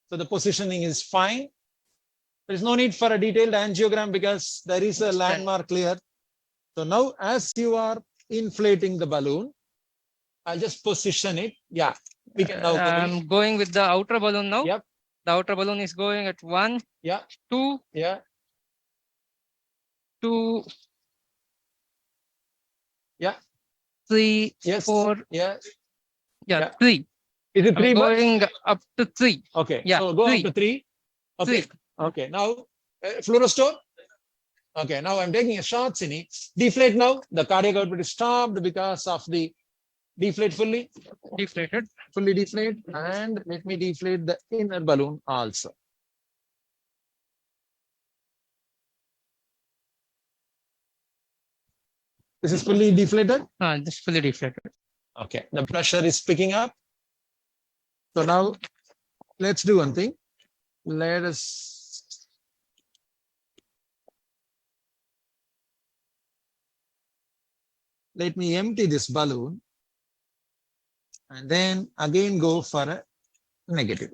So the positioning is fine. There is no need for a detailed angiogram because there is a landmark clear. So now as you are inflating the balloon, I'll just position it. Yeah, we can now. I'm going with the outer balloon now. Yep. The outer balloon is going at 1, yeah, 2, yeah, 2, yeah, 3, yes, 4, yeah, 3. Is it 3? Going up to 3. Okay. Yeah. So go 3. up to 3. Okay. 3. Okay. Now fluorostore. Okay. Now I'm taking a short cine. Deflate now. The cardiac output is stopped because of the deflate fully. Deflated. Fully deflate. And let me deflate the inner balloon also. This is fully deflated. This is fully deflated. Okay, the pressure is picking up. So now let's do one thing. Let me empty this balloon and then again go for a negative.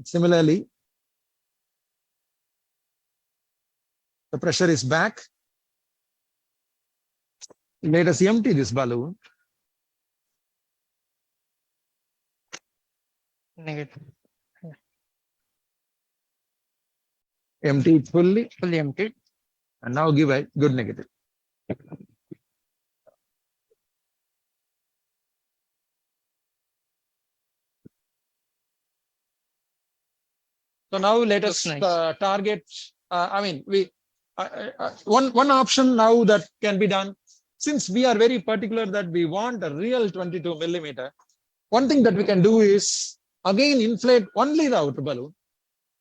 Similarly, the pressure is back. Let us empty this balloon. Negative. Empty it fully. Fully emptied. And now give a good negative. So now let us nice. target. One option now that can be done, since we are very particular that we want a real 22 millimeter. One thing that we can do is again inflate only the outer balloon,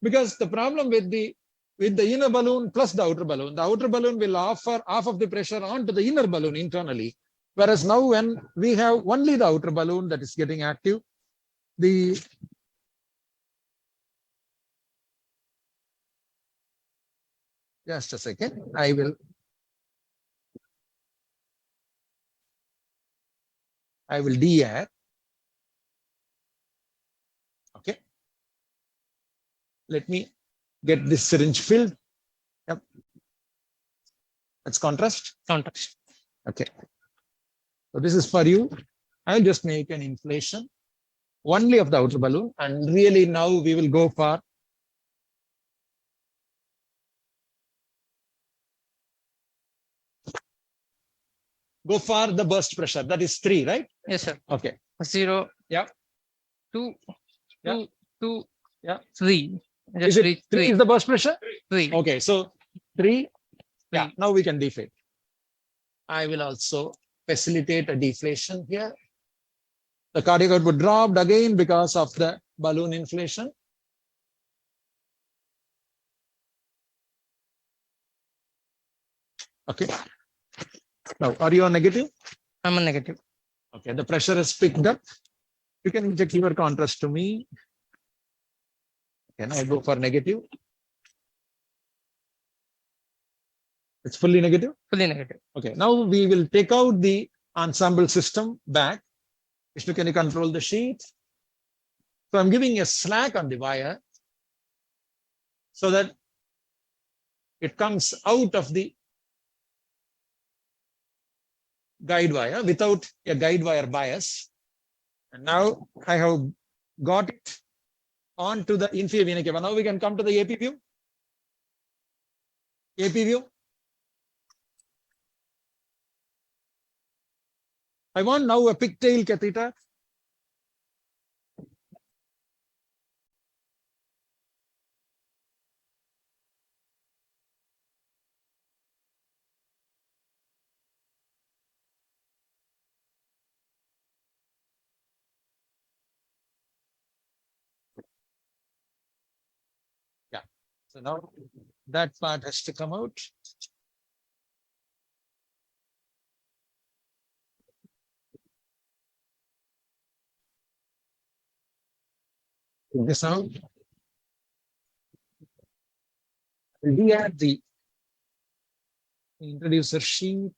because the problem with the inner balloon plus the outer balloon will offer half of the pressure onto the inner balloon internally. Whereas now when we have only the outer balloon that is getting active, just a second, I will de-air. Okay. Let me get this syringe filled. Yep. Let's contrast. Contrast. Okay. So this is for you. I'll just make an inflation only of the outer balloon. And really now we will go for the burst pressure. That is 3, right? Yes, sir. Okay. 0. Yeah. 2. Yeah. 2. Yeah. 3. Is it 3 is the burst pressure? 3. Okay. So 3. Yeah. Now we can deflate. I will also facilitate a deflation here. The cardiac output dropped again because of the balloon inflation. Okay. Now, are you on negative? I'm a negative. Okay. The pressure is picked up. You can inject your contrast to me. Can I go for negative? It's fully negative? Fully negative. Okay. Now we will take out the ensemble system back. Vishnu, can you control the sheet? So I'm giving a slack on the wire so that it comes out of the guide wire without a guide wire bias. And now I have got it onto the inferior vena cava. Now we can come to the AP view. AP view. I want now a pigtail catheter. Yeah. So now that part has to come out. Take this out. We add the introducer sheet.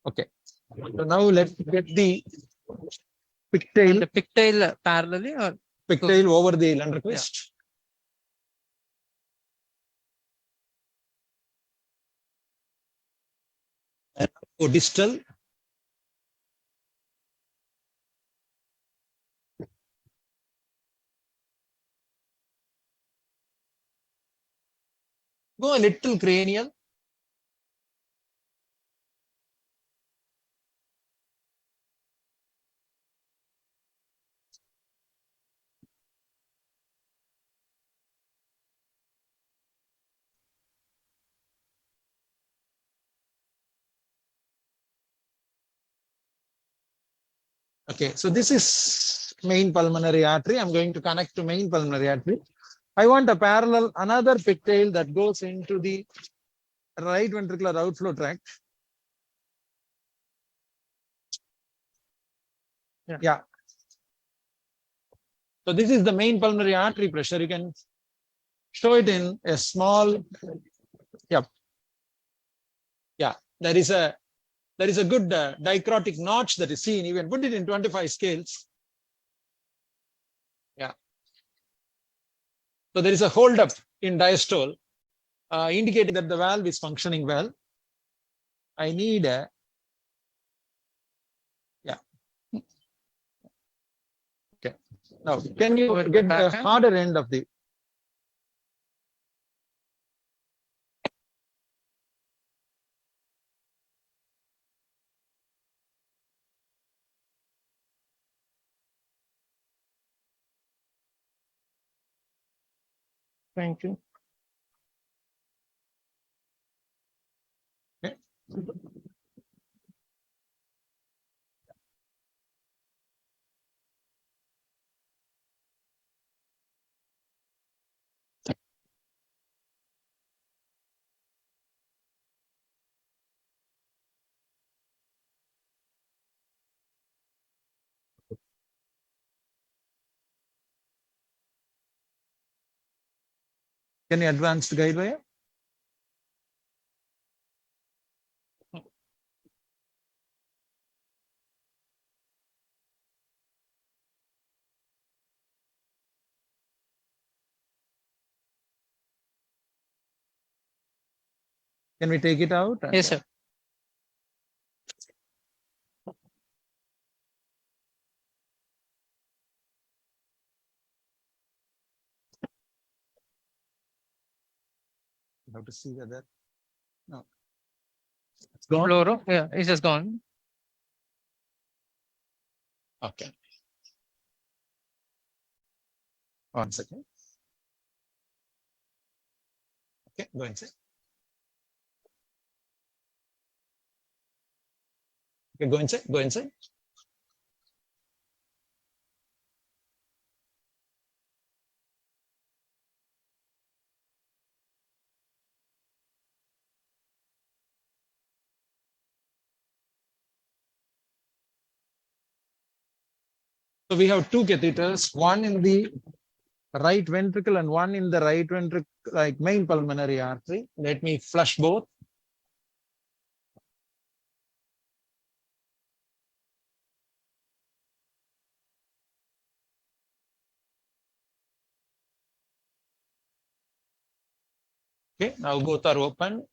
Okay. So now let's get the pigtail, The pigtail parallelly or pigtail over the Lunderquist. And go distal. Go a little cranial. Okay, so this is main pulmonary artery. I'm going to connect to main pulmonary artery. I want a parallel, another pigtail that goes into the right ventricular outflow tract. Yeah. So this is the main pulmonary artery pressure. You can show it in a small. Yep. Yeah. There is a good dichrotic notch that is seen. You can put it in 25 scales. Yeah. So there is a hold up in diastole, indicating that the valve is functioning well. I need a, yeah. Okay. Now, can you get the harder end of the? Thank you. Okay. Can you advance the guide wire? Can we take it out? Yes, sir. You have to see whether. No. It's gone. Fluoro. Yeah, it's just gone. Okay. 1 second. Okay, go inside. Okay, go inside. Go inside. So we have two catheters, one in the right ventricle and one in the right ventricle, like main pulmonary artery. Let me flush both. Okay, now both are open.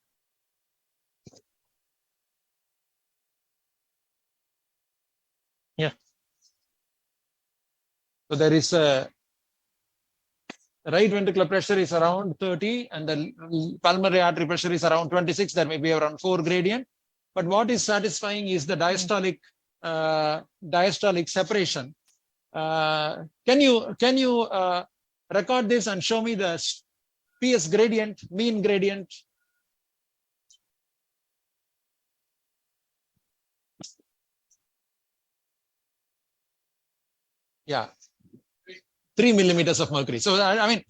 Yeah. So there is a right ventricular pressure is around 30 and the pulmonary artery pressure is around 26. There may be around 4 gradient. But what is satisfying is the diastolic separation. Can you record this and show me the PS gradient, mean gradient? Yeah, 3 millimeters of mercury. So I mean,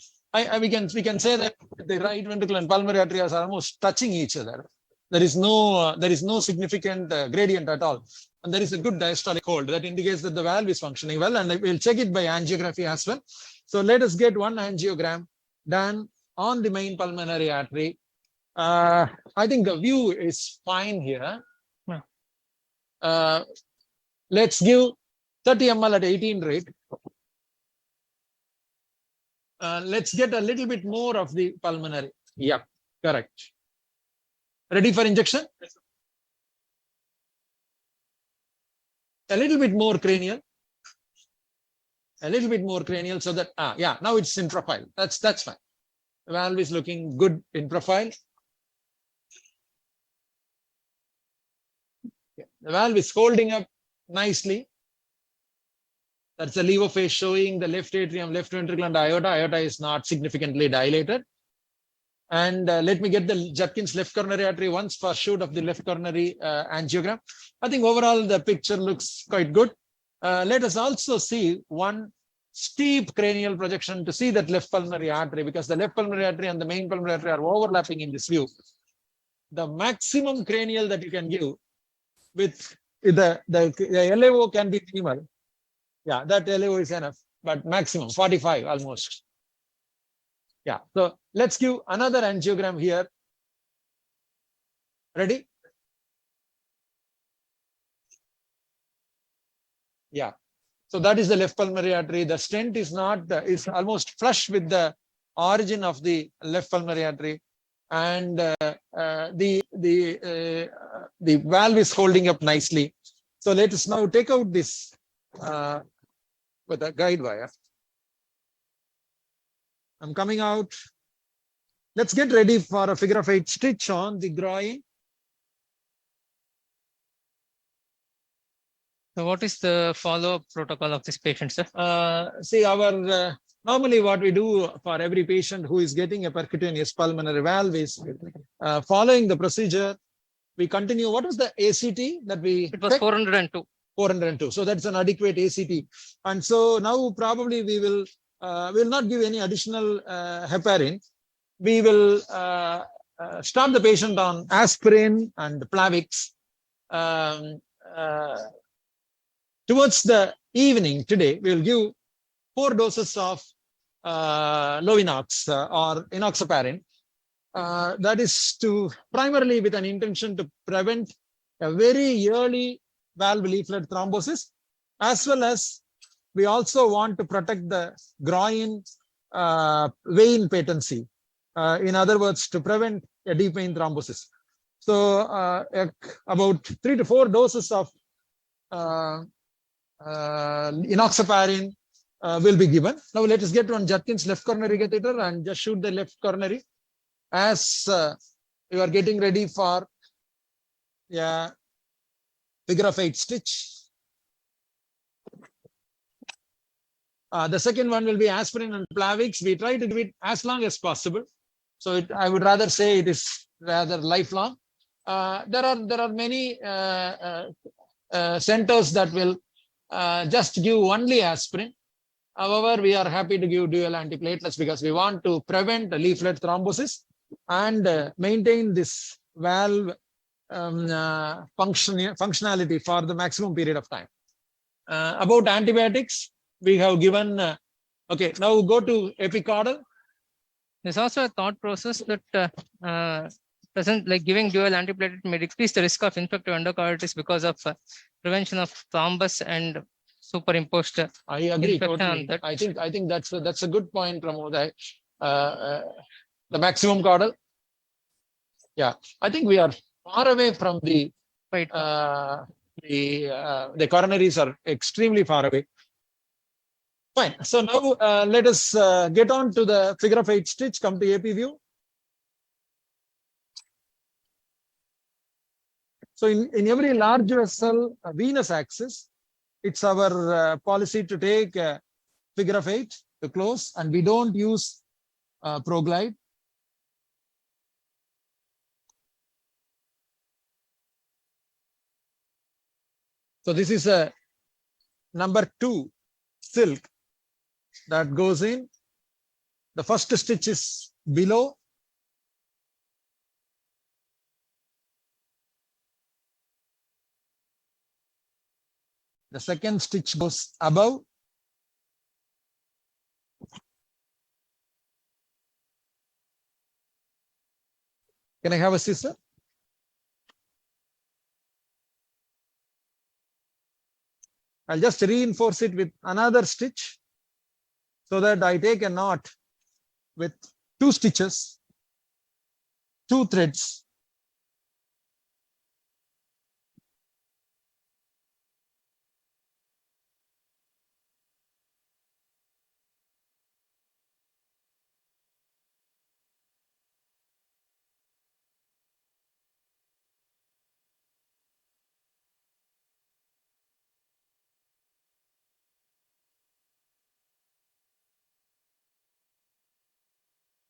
we can say that the right ventricle and pulmonary artery are almost touching each other. There is no significant gradient at all, and there is a good diastolic hold that indicates that the valve is functioning well. And we'll check it by angiography as well. So let us get one angiogram done on the main pulmonary artery. I think the view is fine here. Yeah. Let's give 30 ml at 18 rate. Let's get a little bit more of the pulmonary. Yeah, correct. Ready for injection? A little bit more cranial. A little bit more cranial so that, yeah, now it's in profile. That's fine. The valve is looking good in profile. Yeah. The valve is holding up nicely. That's the lever face showing the left atrium, left ventricle, and aorta. Aorta is not significantly dilated. And let me get the Judkins left coronary artery once for shoot of the left coronary angiogram. I think overall the picture looks quite good. Let us also see one steep cranial projection to see that left pulmonary artery, because the left pulmonary artery and the main pulmonary artery are overlapping in this view. The maximum cranial that you can give with the LAO can be minimal. Yeah, that LAO is enough, but maximum 45 almost. Yeah, so let's give another angiogram here. Ready? Yeah. So that is the left pulmonary artery. The stent is not, is almost flush with the origin of the left pulmonary artery, and the valve is holding up nicely. So let us now take out this with a guide wire. I'm coming out. Let's get ready for a figure of 8 stitch on the groin. So what is the follow-up protocol of this patient, sir? See, our normally what we do for every patient who is getting a percutaneous pulmonary valve is following the procedure. We continue. What was the ACT that we? It was 402. 402. So that's an adequate ACT. And so now probably we will not give any additional heparin. We will start the patient on aspirin and Plavix. Towards the evening today, we will give 4 doses of Lovinox or enoxaparin. That is to primarily with an intention to prevent a very early valve leaflet thrombosis, as well as we also want to protect the groin vein patency. In other words, to prevent a deep vein thrombosis. So about 3 to 4 doses of enoxaparin will be given. Now let us get on Judkins left coronary catheter and just shoot the left coronary as you are getting ready for figure of 8 stitch. The second one will be aspirin and Plavix. We try to give it as long as possible. So I would rather say it is rather lifelong. There are many centers that will just give only aspirin. However, we are happy to give dual antiplatelets because we want to prevent leaflet thrombosis and maintain this valve functionality for the maximum period of time. About antibiotics, we have given, okay, now go to epicaudal. There's also a thought process that doesn't like giving dual antiplatelet may decrease the risk of infective endocarditis because of prevention of thrombus and superimposed. I agree totally. I think that's a good point, Pramod. The maximum caudal. Yeah, I think we are far away from the coronaries are extremely far away. Fine. So now let us get on to the figure of 8 stitch. Come to AP view. So in every large vessel venous axis, it's our policy to take figure of 8 to close, and we don't use ProGlide. So this is a number 2 silk that goes in. The first stitch is below. The second stitch goes above. Can I have a scissor? I'll just reinforce it with another stitch so that I take a knot with 2 stitches, 2 threads.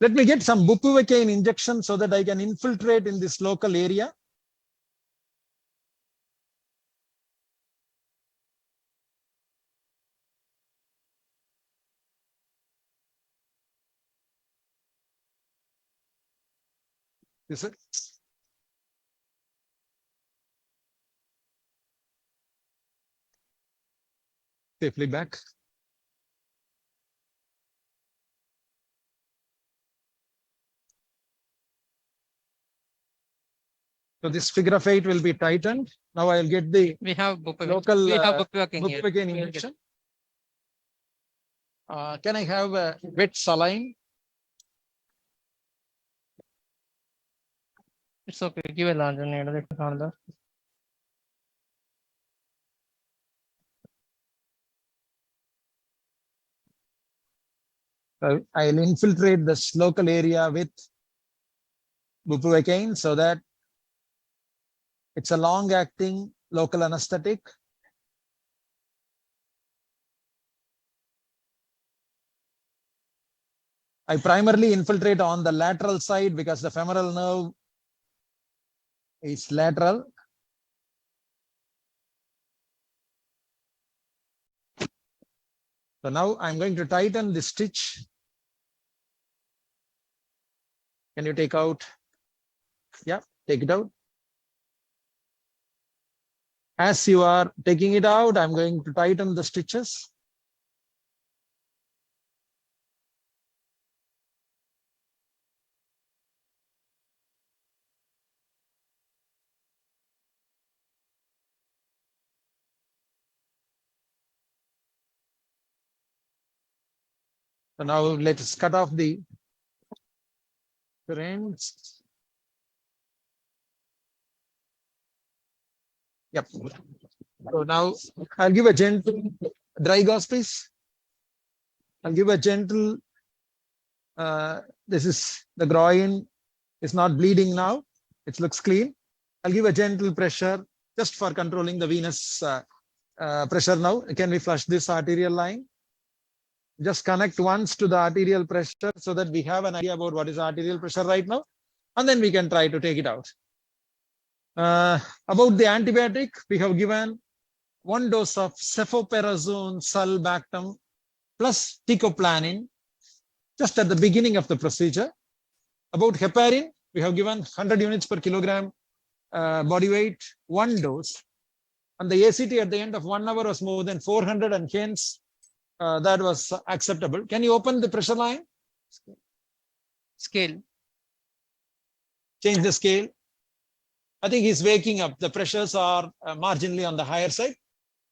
Let me get some bupivacaine injection so that I can infiltrate in this local area. This is safely back. So this figure of 8 will be tightened. Now I'll get the We have bupivacaine. local We have bupivacaine here. bupivacaine injection. Can I have a wet saline? It's okay. Give a larger needle. I'll infiltrate this local area with bupivacaine so that it's a long-acting local anesthetic. I primarily infiltrate on the lateral side because the femoral nerve is lateral. So now I'm going to tighten the stitch. Can you take out? Yeah, take it out. As you are taking it out, I'm going to tighten the stitches. So now let's cut off the ends. Yep. So now I'll give a gentle dry gauze, please. I'll give a gentle. This is the groin. It's not bleeding now. It looks clean. I'll give a gentle pressure just for controlling the venous pressure now. Can we flush this arterial line? Just connect once to the arterial pressure so that we have an idea about what is arterial pressure right now. And then we can try to take it out. About the antibiotic, we have given 1 dose of cefoperazone sulbactam plus teicoplanin just at the beginning of the procedure. About heparin, we have given 100 units per kilogram body weight, 1 dose. And the ACT at the end of 1 hour was more than 400, and hence that was acceptable. Can you open the pressure line? Scale. Change the scale. I think he's waking up. The pressures are marginally on the higher side.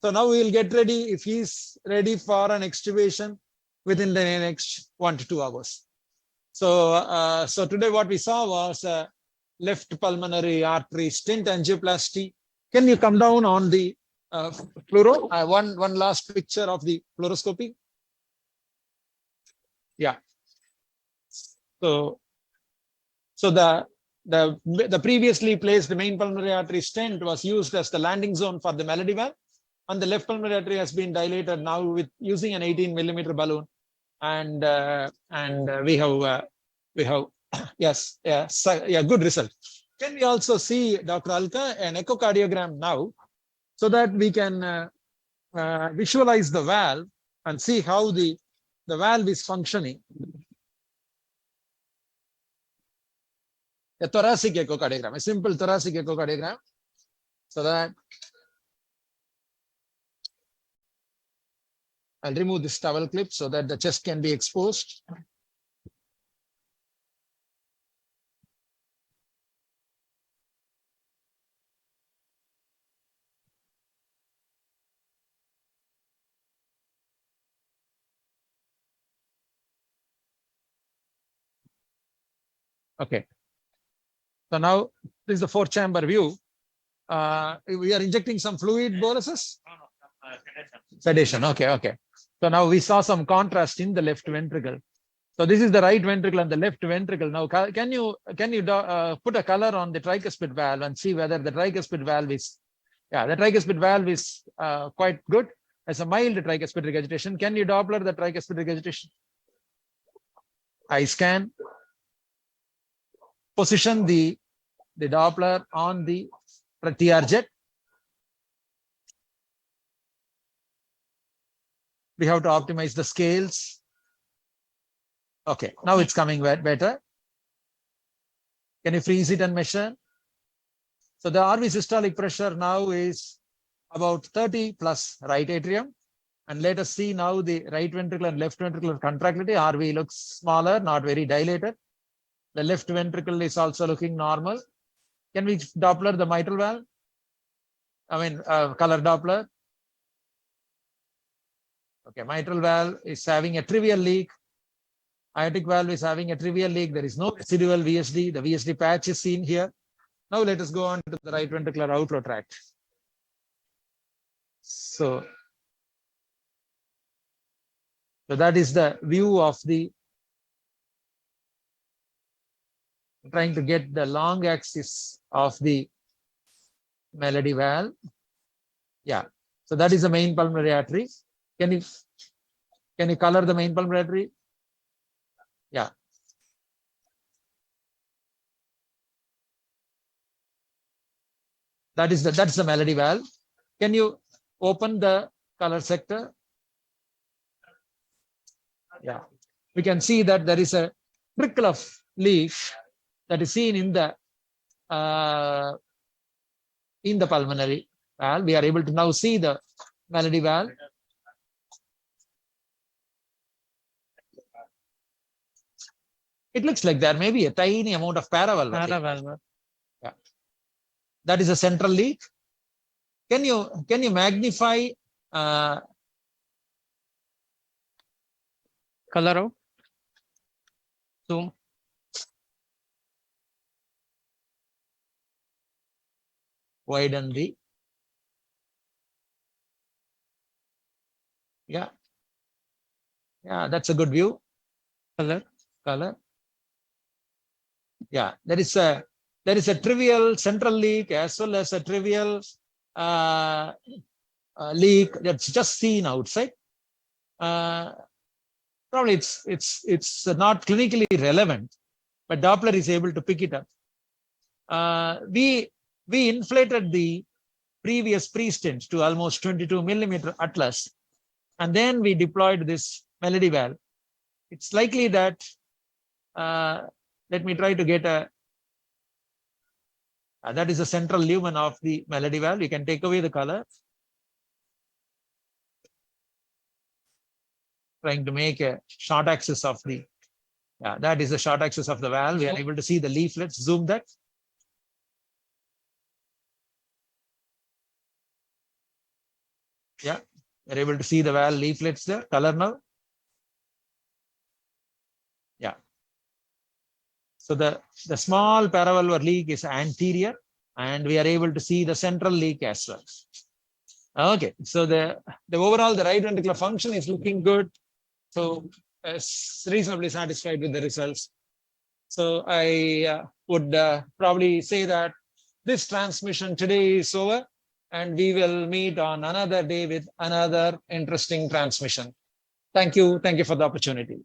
So now we will get ready if he's ready for an extubation within the next 1 to 2 hours. So, so today what we saw was left pulmonary artery stent angioplasty. Can you come down on the fluoro? One last picture of the fluoroscopy. Yeah. So the previously placed main pulmonary artery stent was used as the landing zone for the melody valve, and the left pulmonary artery has been dilated now with using an 18mm balloon, and we have yes, good result. Can we also see, Dr. Alka, an echocardiogram now so that we can visualize the valve and see how the valve is functioning? A thoracic echocardiogram, a simple thoracic echocardiogram, so that I'll remove this towel clip so that the chest can be exposed. Okay. So now this is the 4-chamber view. We are injecting some fluid boluses? Sedation. Okay, okay. So now we saw some contrast in the left ventricle. So this is the right ventricle and the left ventricle. Now, can you put a color on the tricuspid valve and see whether the tricuspid valve is, yeah, the tricuspid valve is quite good. As a mild tricuspid regurgitation. Can you Doppler the tricuspid regurgitation? I scan. Position the Doppler on the TR jet. We have to optimize the scales. Okay, now it's coming better. Can you freeze it and measure? So the RV systolic pressure now is about 30 plus right atrium. And let us see now the right ventricle and left ventricular contractility. RV looks smaller, not very dilated. The left ventricle is also looking normal. Can we Doppler the mitral valve? I mean, color Doppler. Okay, mitral valve is having a trivial leak. Aortic valve is having a trivial leak. There is no residual VSD. The VSD patch is seen here. Now let us go on to the right ventricular outflow tract. So that is the view of the, trying to get the long axis of the melody valve. Yeah, so that is the main pulmonary artery. Can you color the main pulmonary artery? Yeah. That's the melody valve. Can you open the color sector? Yeah. We can see that there is a trickle of leak that is seen in the pulmonary valve. We are able to now see the melody valve. It looks like there may be a tiny amount of paravalve. Paravalve. Yeah. That is a central leak. Can you magnify Color out. Zoom. Widen the, yeah, that's a good view. Color. Yeah, there is a trivial central leak as well as a trivial leak that's just seen outside. Probably it's not clinically relevant, but Doppler is able to pick it up. We inflated the previous pre-stent to almost 22 millimeter atlas, and then we deployed this melody valve. It's likely that, let me try to get a, that is the central lumen of the melody valve. You can take away the color. Trying to make a short axis of the, yeah, that is the short axis of the valve. We are able to see the leaflets. Zoom that. Yeah, we're able to see the valve leaflets there. Color now. Yeah. So the small paravalvular leak is anterior, and we are able to see the central leak as well. Okay, so the overall the right ventricular function is looking good. So reasonably satisfied with the results. So I would probably say that this transmission today is over, and we will meet on another day with another interesting transmission. Thank you for the opportunity.